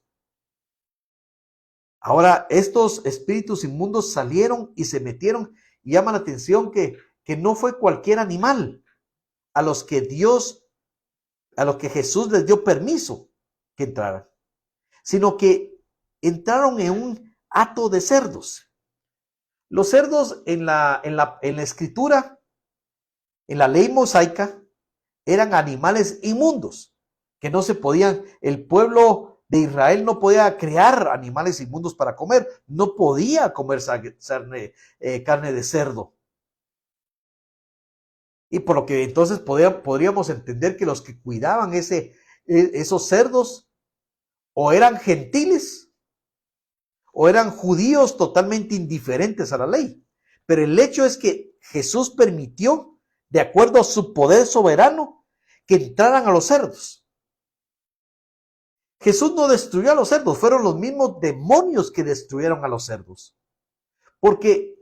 Ahora, estos espíritus inmundos salieron y se metieron, y llama la atención que no fue cualquier animal a los que Jesús les dio permiso que entraran, sino que entraron en un hato de cerdos. Los cerdos en la escritura, en la ley mosaica, eran animales inmundos, que no se podían, el pueblo de Israel no podía crear animales inmundos para comer, no podía comer carne de cerdo. Y por lo que entonces podríamos entender que los que cuidaban esos cerdos o eran gentiles o eran judíos totalmente indiferentes a la ley. Pero el hecho es que Jesús permitió, de acuerdo a su poder soberano, que entraran a los cerdos. Jesús no destruyó a los cerdos, fueron los mismos demonios que destruyeron a los cerdos. Porque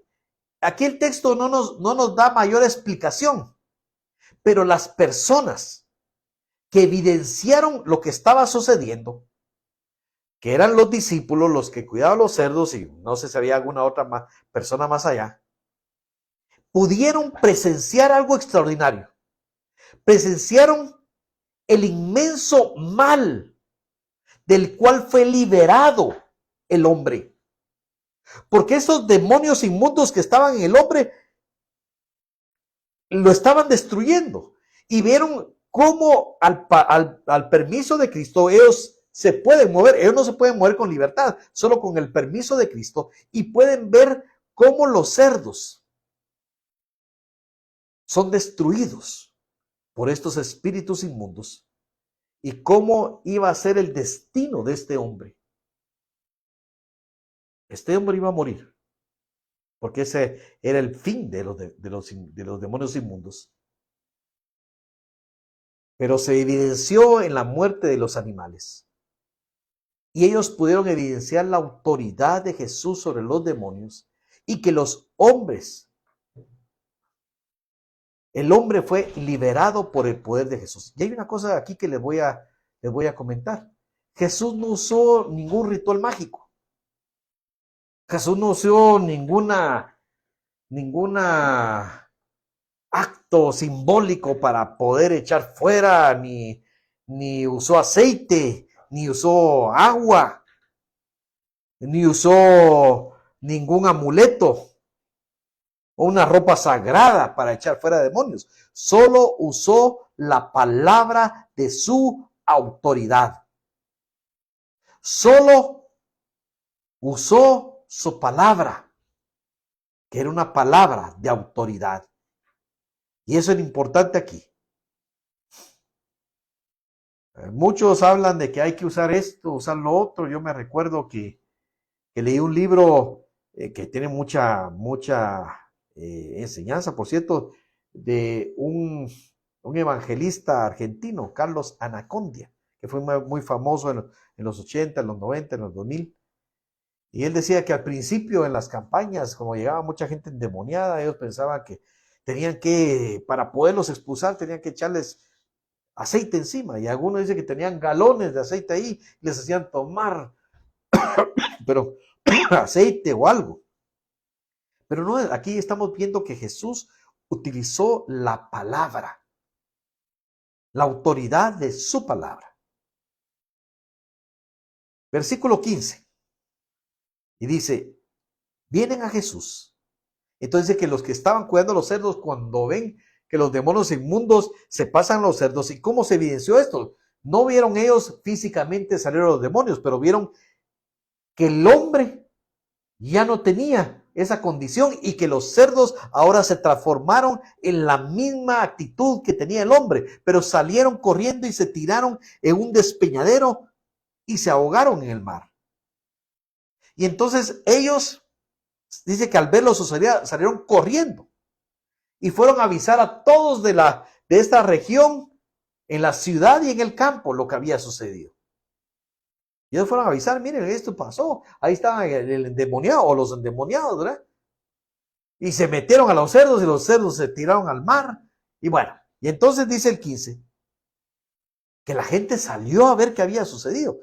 aquí el texto no nos da mayor explicación. Pero las personas que evidenciaron lo que estaba sucediendo, que eran los discípulos, los que cuidaban los cerdos, y no sé si había alguna otra persona más allá, pudieron presenciar algo extraordinario. Presenciaron el inmenso mal del cual fue liberado el hombre. Porque esos demonios inmundos que estaban en el hombre lo estaban destruyendo, y vieron cómo al permiso de Cristo ellos se pueden mover. Ellos no se pueden mover con libertad, solo con el permiso de Cristo, y pueden ver cómo los cerdos son destruidos por estos espíritus inmundos y cómo iba a ser el destino de este hombre. Este hombre iba a morir, porque ese era el fin de los demonios inmundos. Pero se evidenció en la muerte de los animales. Y ellos pudieron evidenciar la autoridad de Jesús sobre los demonios, y que los hombres, el hombre fue liberado por el poder de Jesús. Y hay una cosa aquí que les voy a comentar. Jesús no usó ningún ritual mágico. Jesús no usó ninguna acto simbólico para poder echar fuera, ni usó aceite, ni usó agua, ni usó ningún amuleto o una ropa sagrada para echar fuera demonios. Solo usó la palabra de su autoridad. Solo usó su palabra, que era una palabra de autoridad. Y eso es importante aquí. Muchos hablan de que hay que usar esto, usar lo otro. Yo me recuerdo que leí un libro que tiene mucha enseñanza, por cierto, de un evangelista argentino, Carlos Anacondia, que fue muy famoso en los 80, en los 90, en los 2000. Y él decía que al principio en las campañas, como llegaba mucha gente endemoniada, ellos pensaban que tenían que, para poderlos expulsar, tenían que echarles aceite encima. Y algunos dicen que tenían galones de aceite ahí, les hacían tomar, pero aceite o algo. Pero no, aquí estamos viendo que Jesús utilizó la palabra, la autoridad de su palabra. Versículo 15. Y dice, vienen a Jesús. Entonces que los que estaban cuidando los cerdos, cuando ven que los demonios inmundos se pasan los cerdos, ¿y cómo se evidenció esto? No vieron ellos físicamente salir los demonios, pero vieron que el hombre ya no tenía esa condición y que los cerdos ahora se transformaron en la misma actitud que tenía el hombre, pero salieron corriendo y se tiraron en un despeñadero y se ahogaron en el mar. Y entonces ellos, dice que al ver lo sucedido, salieron corriendo y fueron a avisar a todos de esta región, en la ciudad y en el campo, lo que había sucedido. Y ellos fueron a avisar, miren, esto pasó, ahí estaba el endemoniado o los endemoniados, ¿verdad? Y se metieron a los cerdos y los cerdos se tiraron al mar. Y bueno, y entonces dice el 15, que la gente salió a ver qué había sucedido.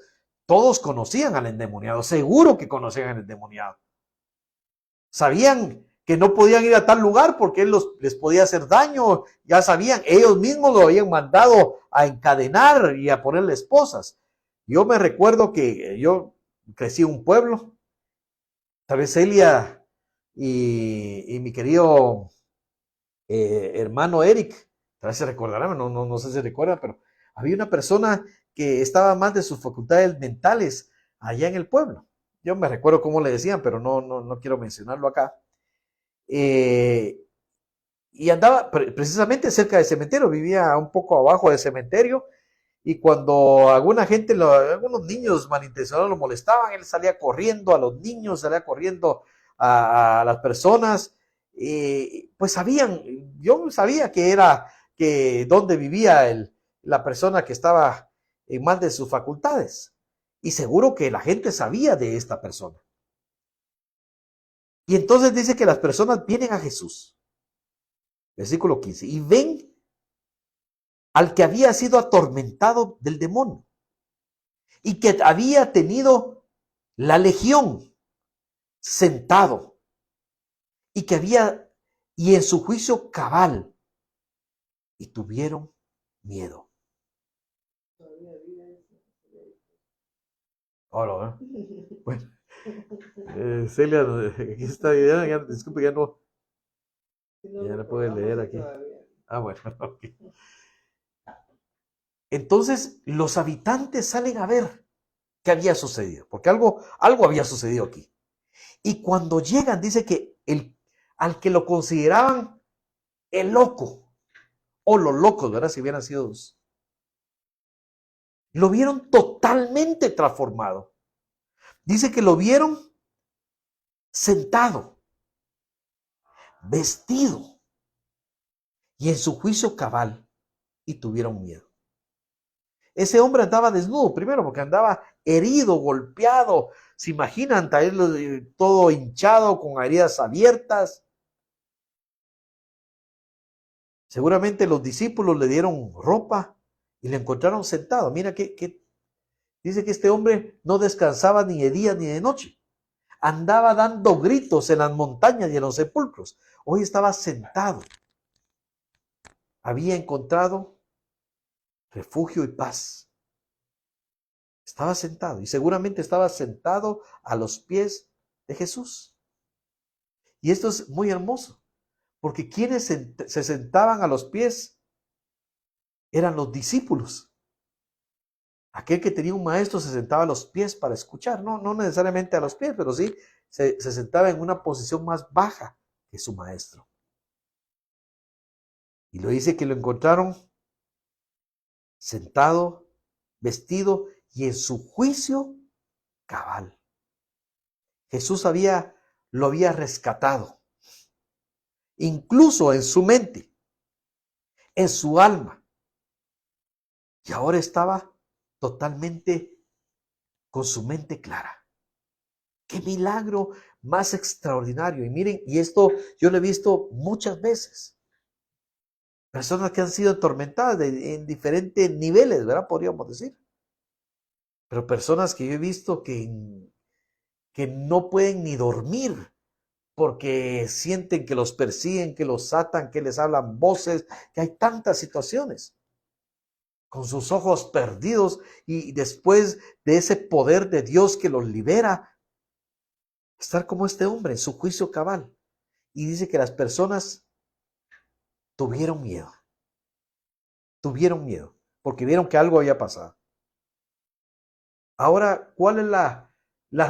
Todos conocían al endemoniado, seguro que conocían al endemoniado. Sabían que no podían ir a tal lugar porque él les podía hacer daño, ya sabían, ellos mismos lo habían mandado a encadenar y a ponerle esposas. Yo me recuerdo que yo crecí en un pueblo, tal vez Celia y mi querido hermano Eric, tal vez se recordarán, no sé si se recuerdan, pero había una persona que estaba más de sus facultades mentales allá en el pueblo. Yo me recuerdo cómo le decían, pero no quiero mencionarlo acá. Y andaba precisamente cerca del cementerio, vivía un poco abajo del cementerio, y cuando algunos niños malintencionados lo molestaban, él salía corriendo a los niños, salía corriendo a las personas, pues yo sabía que dónde vivía la persona que estaba en más de sus facultades, y seguro que la gente sabía de esta persona. Y entonces dice que las personas vienen a Jesús, versículo 15, y ven al que había sido atormentado del demonio y que había tenido la legión sentado y en su juicio cabal, y tuvieron miedo. Hola, ¿eh? Bueno, Celia, aquí está, disculpe, ya no puede leer aquí. Ah, bueno, ok. Entonces los habitantes salen a ver qué había sucedido, porque algo había sucedido aquí. Y cuando llegan, dice que al que lo consideraban el loco, o los locos, ¿verdad? Si hubieran sido dos, lo vieron totalmente transformado. Dice que lo vieron sentado, vestido y en su juicio cabal, y tuvieron miedo. Ese hombre andaba desnudo, primero porque andaba herido, golpeado. Se imaginan todo hinchado, con heridas abiertas. Seguramente los discípulos le dieron ropa y le encontraron sentado. Mira que dice que este hombre no descansaba ni de día ni de noche. Andaba dando gritos en las montañas y en los sepulcros. Hoy estaba sentado. Había encontrado refugio y paz. Estaba sentado y seguramente estaba sentado a los pies de Jesús. Y esto es muy hermoso, porque quienes se sentaban a los pies eran los discípulos. Aquel que tenía un maestro se sentaba a los pies para escuchar, no necesariamente a los pies, pero sí se sentaba en una posición más baja que su maestro. Y lo dice que lo encontraron sentado, vestido y en su juicio cabal. Jesús lo había rescatado, incluso en su mente, en su alma. Y ahora estaba totalmente con su mente clara. ¡Qué milagro más extraordinario! Y miren, y esto yo lo he visto muchas veces. Personas que han sido atormentadas en diferentes niveles, ¿verdad? Podríamos decir. Pero personas que yo he visto que no pueden ni dormir porque sienten que los persiguen, que los atan, que les hablan voces, que hay tantas situaciones. Con sus ojos perdidos y después de ese poder de Dios que los libera, estar como este hombre en su juicio cabal. Y dice que las personas tuvieron miedo, porque vieron que algo había pasado. Ahora, ¿cuál es la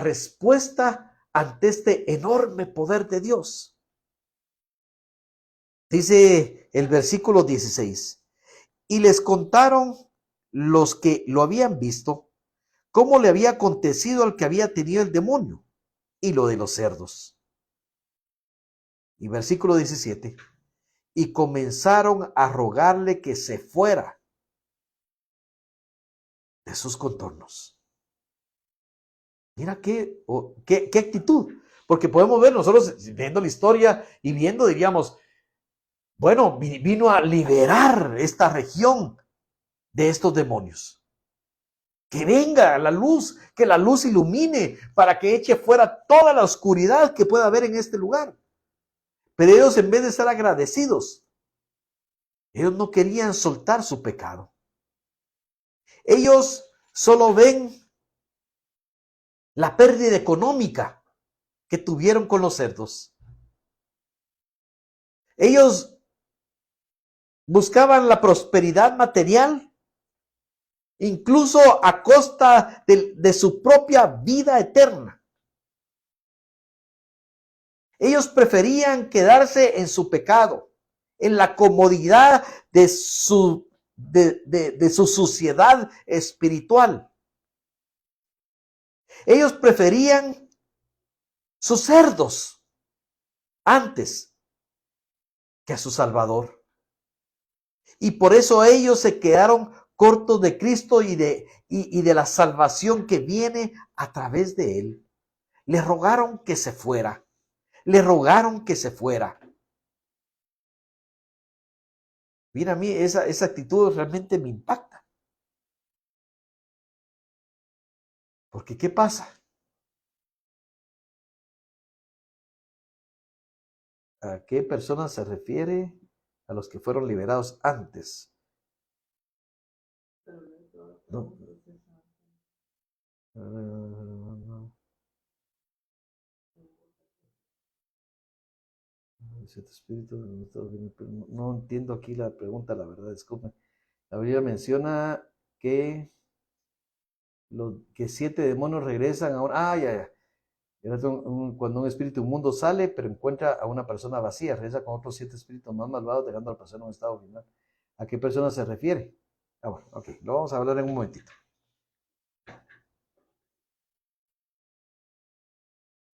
respuesta ante este enorme poder de Dios? Dice el versículo 16, y les contaron los que lo habían visto, cómo le había acontecido al que había tenido el demonio, y lo de los cerdos. Y versículo 17. Y comenzaron a rogarle que se fuera de sus contornos. Mira qué actitud. Porque podemos ver nosotros viendo la historia y viendo, diríamos, bueno, vino a liberar esta región de estos demonios. Que venga la luz, que la luz ilumine para que eche fuera toda la oscuridad que pueda haber en este lugar. Pero ellos, en vez de estar agradecidos, ellos no querían soltar su pecado. Ellos solo ven la pérdida económica que tuvieron con los cerdos. Ellos buscaban la prosperidad material, incluso a costa de su propia vida eterna. Ellos preferían quedarse en su pecado, en la comodidad de su suciedad espiritual. Ellos preferían sus cerdos antes que a su Salvador. Y por eso ellos se quedaron cortos de Cristo y de la salvación que viene a través de Él. Le rogaron que se fuera. Le rogaron que se fuera. Mira, a mí esa actitud realmente me impacta. Porque ¿qué pasa? ¿A qué personas se refiere? A los que fueron liberados antes. No. No entiendo aquí la pregunta, la verdad, disculpen. La Biblia menciona que 7 demonios regresan ahora. Ya. Cuando un espíritu inmundo sale, pero encuentra a una persona vacía, regresa con otros 7 espíritus más malvados, dejando a la persona en un estado final. ¿A qué persona se refiere? Bueno, ok, lo vamos a hablar en un momentito.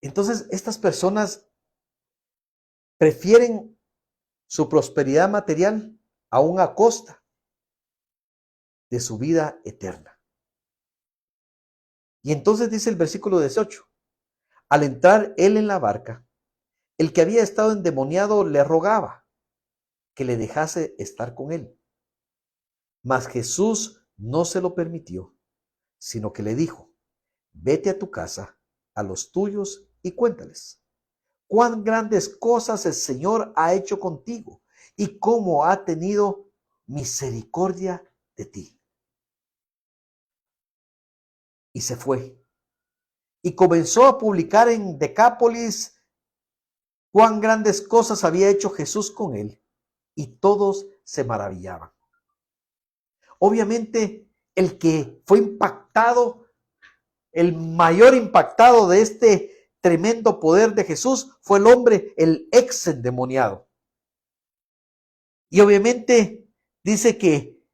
Entonces, estas personas prefieren su prosperidad material aún a costa de su vida eterna. Y entonces dice el versículo 18, al entrar él en la barca, el que había estado endemoniado le rogaba que le dejase estar con él. Mas Jesús no se lo permitió, sino que le dijo, vete a tu casa, a los tuyos, y cuéntales cuán grandes cosas el Señor ha hecho contigo y cómo ha tenido misericordia de ti. Y se fue. Y comenzó a publicar en Decápolis cuán grandes cosas había hecho Jesús con él. Y todos se maravillaban. Obviamente, el que fue impactado, el mayor impactado de este tremendo poder de Jesús fue el hombre, el ex endemoniado. Y obviamente dice que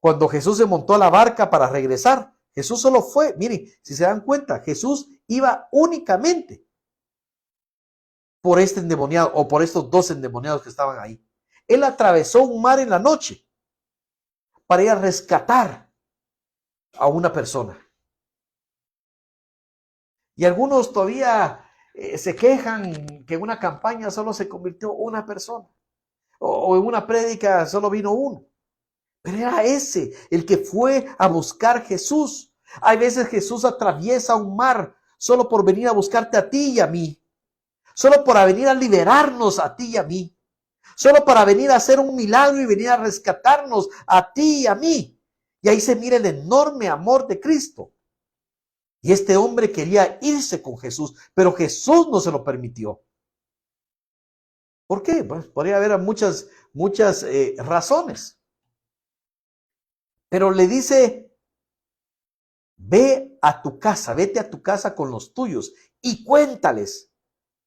cuando Jesús se montó a la barca para regresar, Jesús solo fue, miren, si se dan cuenta, Jesús iba únicamente por este endemoniado o por estos 2 endemoniados que estaban ahí. Él atravesó un mar en la noche para ir a rescatar a una persona. Y algunos todavía se quejan que en una campaña solo se convirtió una persona o en una prédica solo vino uno. Pero era ese el que fue a buscar Jesús. Hay veces Jesús atraviesa un mar solo por venir a buscarte a ti y a mí. Solo para venir a liberarnos a ti y a mí. Solo para venir a hacer un milagro y venir a rescatarnos a ti y a mí. Y ahí se mira el enorme amor de Cristo. Y este hombre quería irse con Jesús, pero Jesús no se lo permitió. ¿Por qué? Pues podría haber muchas razones. Pero le dice, vete a tu casa con los tuyos y cuéntales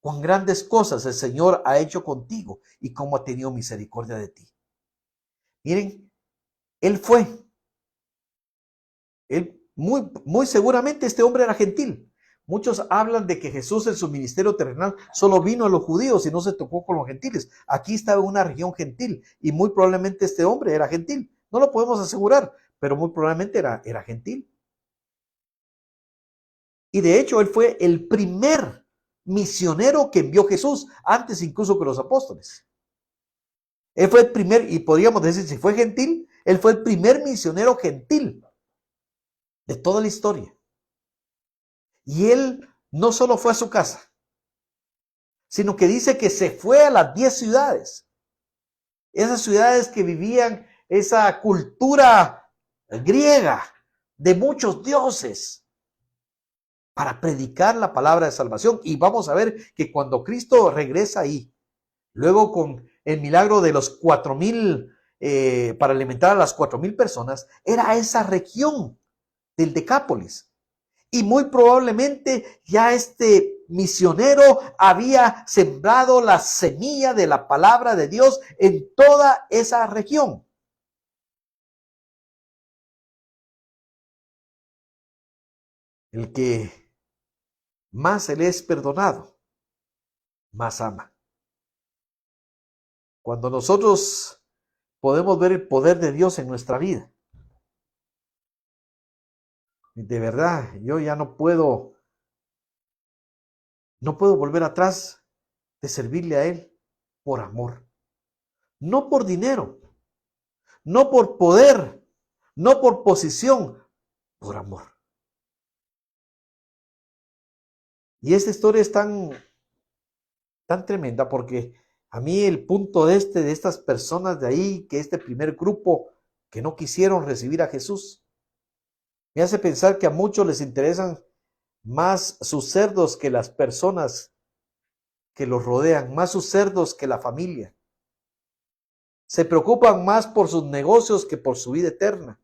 cuán grandes cosas el Señor ha hecho contigo y cómo ha tenido misericordia de ti. Miren, él fue. Muy seguramente este hombre era gentil, muchos hablan de que Jesús en su ministerio terrenal solo vino a los judíos y no se tocó con los gentiles. Aquí estaba una región gentil y muy probablemente este hombre era gentil. No lo podemos asegurar, pero muy probablemente era gentil. Y de hecho, él fue el primer misionero que envió Jesús, antes incluso que los apóstoles. Él fue el primer, y podríamos decir, si fue gentil, él fue el primer misionero gentil de toda la historia. Y él no solo fue a su casa, sino que dice que se fue a las 10 ciudades. Esas ciudades que vivían esa cultura griega de muchos dioses, para predicar la palabra de salvación. Y vamos a ver que cuando Cristo regresa ahí, luego con el milagro de los 4,000, para alimentar a las 4,000 personas, era esa región del Decápolis. Y muy probablemente ya este misionero había sembrado la semilla de la palabra de Dios en toda esa región. El que más se le es perdonado, más ama. Cuando nosotros podemos ver el poder de Dios en nuestra vida, de verdad, yo ya no puedo volver atrás de servirle a Él por amor, no por dinero, no por poder, no por posición, por amor. Y esta historia es tan tremenda porque a mí el punto de estas personas de ahí, que este primer grupo que no quisieron recibir a Jesús, me hace pensar que a muchos les interesan más sus cerdos que las personas que los rodean, más sus cerdos que la familia. Se preocupan más por sus negocios que por su vida eterna.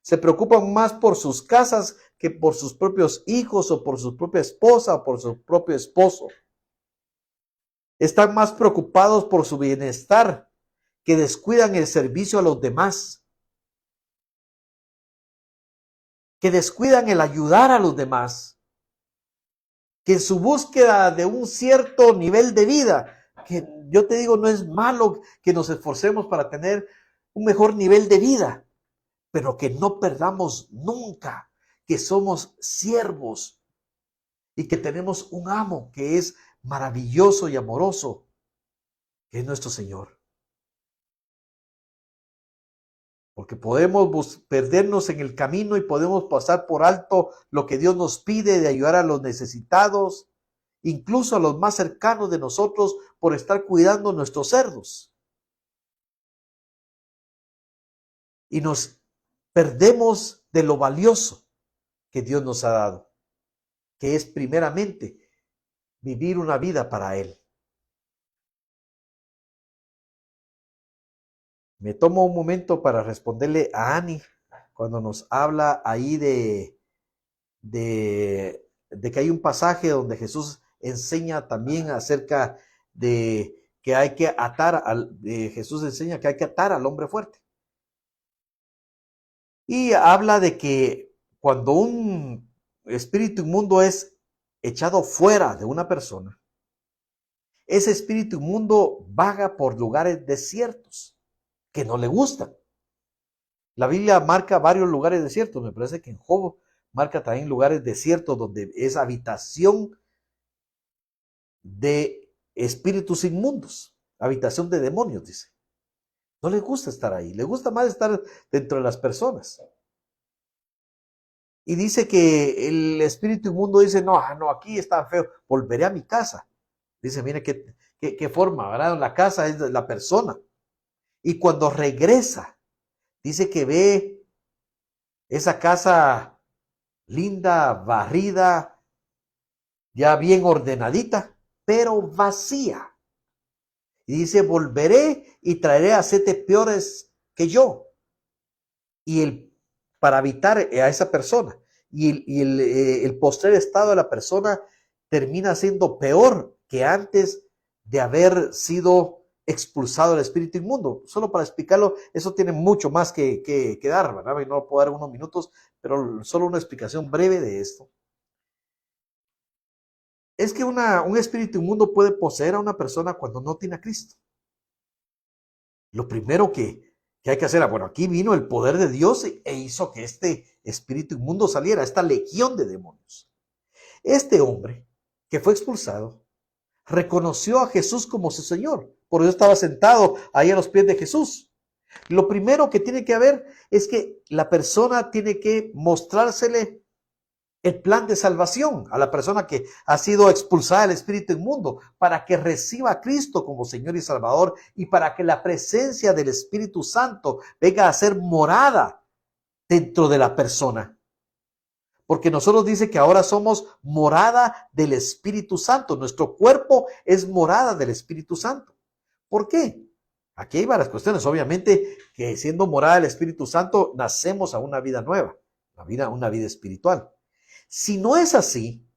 Se preocupan más por sus casas que por sus propios hijos o por su propia esposa o por su propio esposo. Están más preocupados por su bienestar que descuidan el servicio a los demás, que descuidan el ayudar a los demás, que en su búsqueda de un cierto nivel de vida, que yo te digo, no es malo que nos esforcemos para tener un mejor nivel de vida, pero que no perdamos nunca que somos siervos y que tenemos un amo que es maravilloso y amoroso, que es nuestro Señor. Porque podemos perdernos en el camino y podemos pasar por alto lo que Dios nos pide de ayudar a los necesitados, incluso a los más cercanos de nosotros, por estar cuidando nuestros cerdos. Y nos perdemos de lo valioso que Dios nos ha dado, que es primeramente vivir una vida para Él. Me tomo un momento para responderle a Annie cuando nos habla ahí de que hay un pasaje donde Jesús enseña también acerca de que hay que atar Jesús enseña que hay que atar al hombre fuerte. Y habla de que cuando un espíritu inmundo es echado fuera de una persona, ese espíritu inmundo vaga por lugares desiertos que no le gustan. La Biblia marca varios lugares desiertos. Me parece que en Job marca también lugares desiertos donde es habitación de espíritus inmundos, habitación de demonios, dice. No le gusta estar ahí, le gusta más estar dentro de las personas. Y dice que el espíritu inmundo dice, no, aquí está feo, volveré a mi casa. Dice, mire qué forma, ¿verdad? La casa es de la persona. Y cuando regresa, dice que ve esa casa linda, barrida, ya bien ordenadita, pero vacía. Y dice, volveré y traeré a 7 peores que yo. Para habitar a esa persona. Y el postrer estado de la persona termina siendo peor que antes de haber sido expulsado el espíritu inmundo. Solo para explicarlo, eso tiene mucho más que dar, ¿verdad? Y no puedo dar unos minutos, pero solo una explicación breve de esto. es que un espíritu inmundo puede poseer a una persona cuando no tiene a Cristo. Lo primero que hay que hacer, bueno, aquí vino el poder de Dios e hizo que este espíritu inmundo saliera, esta legión de demonios. Este hombre que fue expulsado reconoció a Jesús como su Señor, por eso estaba sentado ahí a los pies de Jesús. Lo primero que tiene que haber es que la persona tiene que mostrársele el plan de salvación a la persona que ha sido expulsada del espíritu inmundo, para que reciba a Cristo como Señor y Salvador y para que la presencia del Espíritu Santo venga a ser morada dentro de la persona. Porque nosotros dice que ahora somos morada del Espíritu Santo. Nuestro cuerpo es morada del Espíritu Santo. ¿Por qué? Aquí hay varias cuestiones. Obviamente que siendo morada del Espíritu Santo, nacemos a una vida nueva, una vida espiritual. Si no es así,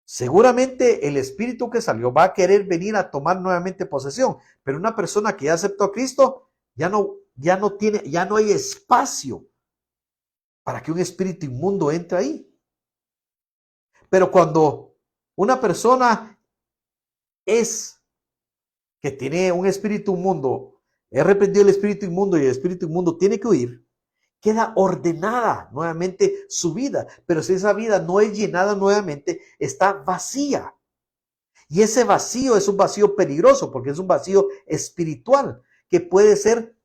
seguramente el espíritu que salió va a querer venir a tomar nuevamente posesión, pero una persona que ya aceptó a Cristo ya no hay espacio para que un espíritu inmundo entre ahí. Pero cuando una persona que tiene un espíritu inmundo, es reprendido el espíritu inmundo y el espíritu inmundo tiene que huir, queda ordenada nuevamente su vida, pero si esa vida no es llenada nuevamente, está vacía. Y ese vacío es un vacío peligroso, porque es un vacío espiritual, que puede ser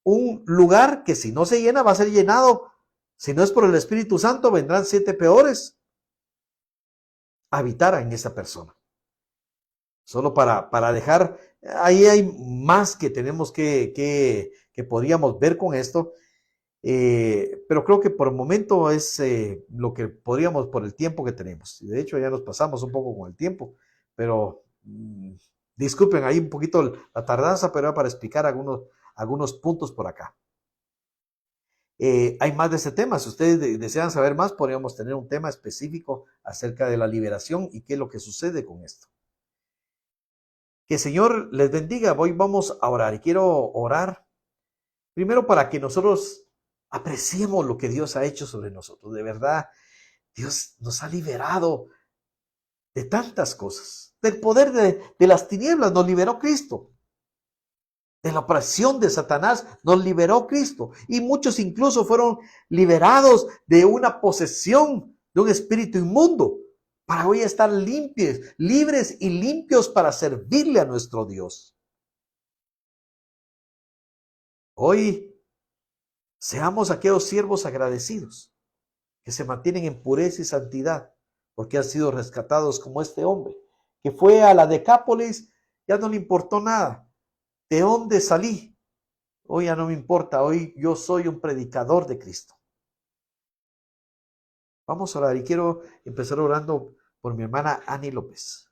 un lugar que si no se llena, va a ser llenado. Si no es por el Espíritu Santo, vendrán 7 peores a habitar en esa persona. Solo para dejar, ahí hay más que tenemos que podríamos ver con esto. Pero creo que por el momento es lo que podríamos por el tiempo que tenemos. De hecho, ya nos pasamos un poco con el tiempo, pero disculpen ahí un poquito la tardanza, pero era para explicar algunos puntos por acá. Hay más de este tema. Si ustedes desean saber más, podríamos tener un tema específico acerca de la liberación y qué es lo que sucede con esto. Que el Señor les bendiga. Hoy vamos a orar y quiero orar primero para que nosotros apreciemos lo que Dios ha hecho sobre nosotros. De verdad, Dios nos ha liberado de tantas cosas. Del poder de las tinieblas nos liberó Cristo. De la opresión de Satanás nos liberó Cristo. Y muchos incluso fueron liberados de una posesión de un espíritu inmundo, para hoy estar limpios, libres y limpios para servirle a nuestro Dios. Hoy seamos aquellos siervos agradecidos que se mantienen en pureza y santidad, porque han sido rescatados como este hombre, que fue a la Decápolis, ya no le importó nada. ¿De dónde salí? Hoy ya no me importa, hoy yo soy un predicador de Cristo. Vamos a orar y quiero empezar orando por mi hermana Annie López,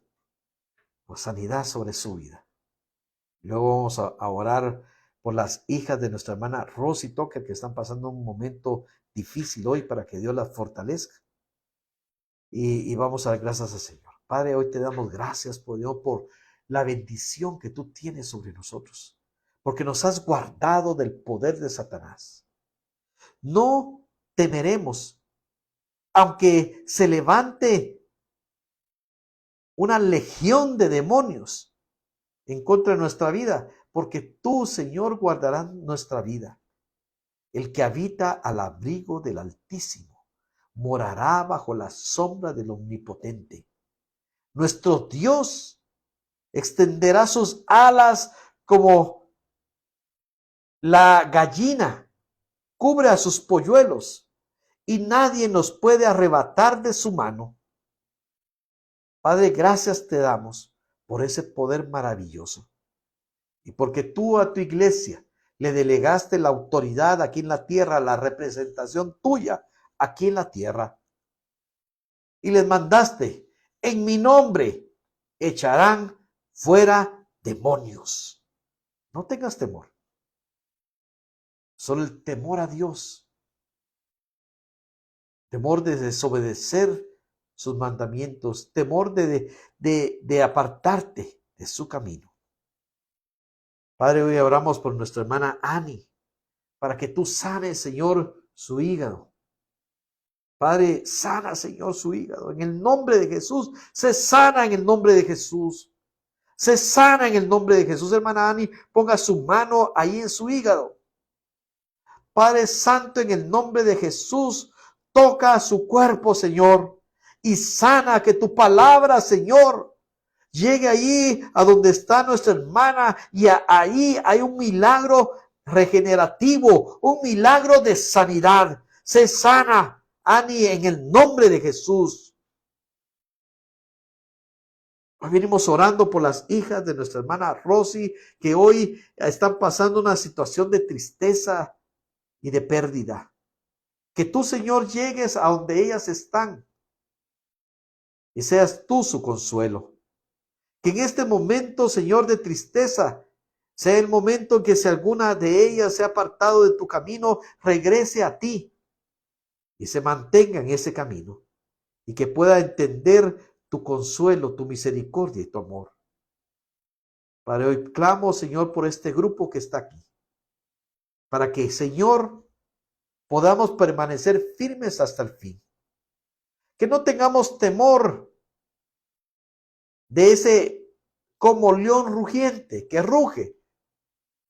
por sanidad sobre su vida. Luego vamos a orar por las hijas de nuestra hermana Rosy Tucker, que están pasando un momento difícil hoy, para que Dios las fortalezca. Y vamos a dar gracias al Señor. Padre, hoy te damos gracias, por Dios, por la bendición que tú tienes sobre nosotros, porque nos has guardado del poder de Satanás. No temeremos, aunque se levante una legión de demonios en contra de nuestra vida, porque tú, Señor, guardarás nuestra vida. El que habita al abrigo del Altísimo morará bajo la sombra del Omnipotente. Nuestro Dios extenderá sus alas como la gallina cubre a sus polluelos, y nadie nos puede arrebatar de su mano. Padre, gracias te damos por ese poder maravilloso, y porque tú a tu iglesia le delegaste la autoridad aquí en la tierra, la representación tuya aquí en la tierra, y les mandaste: en mi nombre echarán fuera demonios. No tengas temor, solo el temor a Dios, temor de desobedecer sus mandamientos, temor de apartarte de su camino. Padre, hoy oramos por nuestra hermana Annie, para que tú sanes, Señor, su hígado. Padre, sana, Señor, su hígado. En el nombre de Jesús, se sana en el nombre de Jesús. Se sana en el nombre de Jesús. Hermana Ani, ponga su mano ahí en su hígado. Padre Santo, en el nombre de Jesús, toca su cuerpo, Señor, y sana, que tu palabra, Señor, llegue allí a donde está nuestra hermana, y ahí hay un milagro regenerativo, un milagro de sanidad. Se sana, Ani, en el nombre de Jesús. Hoy venimos orando por las hijas de nuestra hermana Rosy, que hoy están pasando una situación de tristeza y de pérdida. Que tú, Señor, llegues a donde ellas están y seas tú su consuelo. Que en este momento, Señor, de tristeza, sea el momento en que si alguna de ellas se ha apartado de tu camino, regrese a ti y se mantenga en ese camino y que pueda entender tu consuelo, tu misericordia y tu amor. Para hoy clamo, Señor, por este grupo que está aquí, para que, Señor, podamos permanecer firmes hasta el fin. Que no tengamos temor de ese como león rugiente que ruge,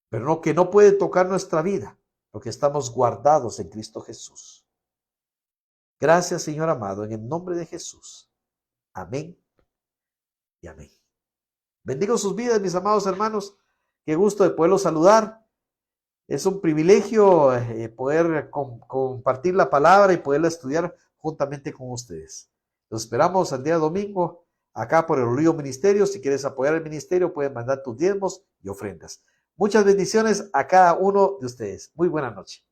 pero no, que no puede tocar nuestra vida, porque estamos guardados en Cristo Jesús. Gracias, Señor amado, en el nombre de Jesús. Amén y amén. Bendigo sus vidas, mis amados hermanos. Qué gusto de poderlos saludar. Es un privilegio poder compartir la palabra y poderla estudiar juntamente con ustedes. Los esperamos el día domingo acá por el Río Ministerio. Si quieres apoyar el ministerio, pueden mandar tus diezmos y ofrendas. Muchas bendiciones a cada uno de ustedes. Muy buena noche.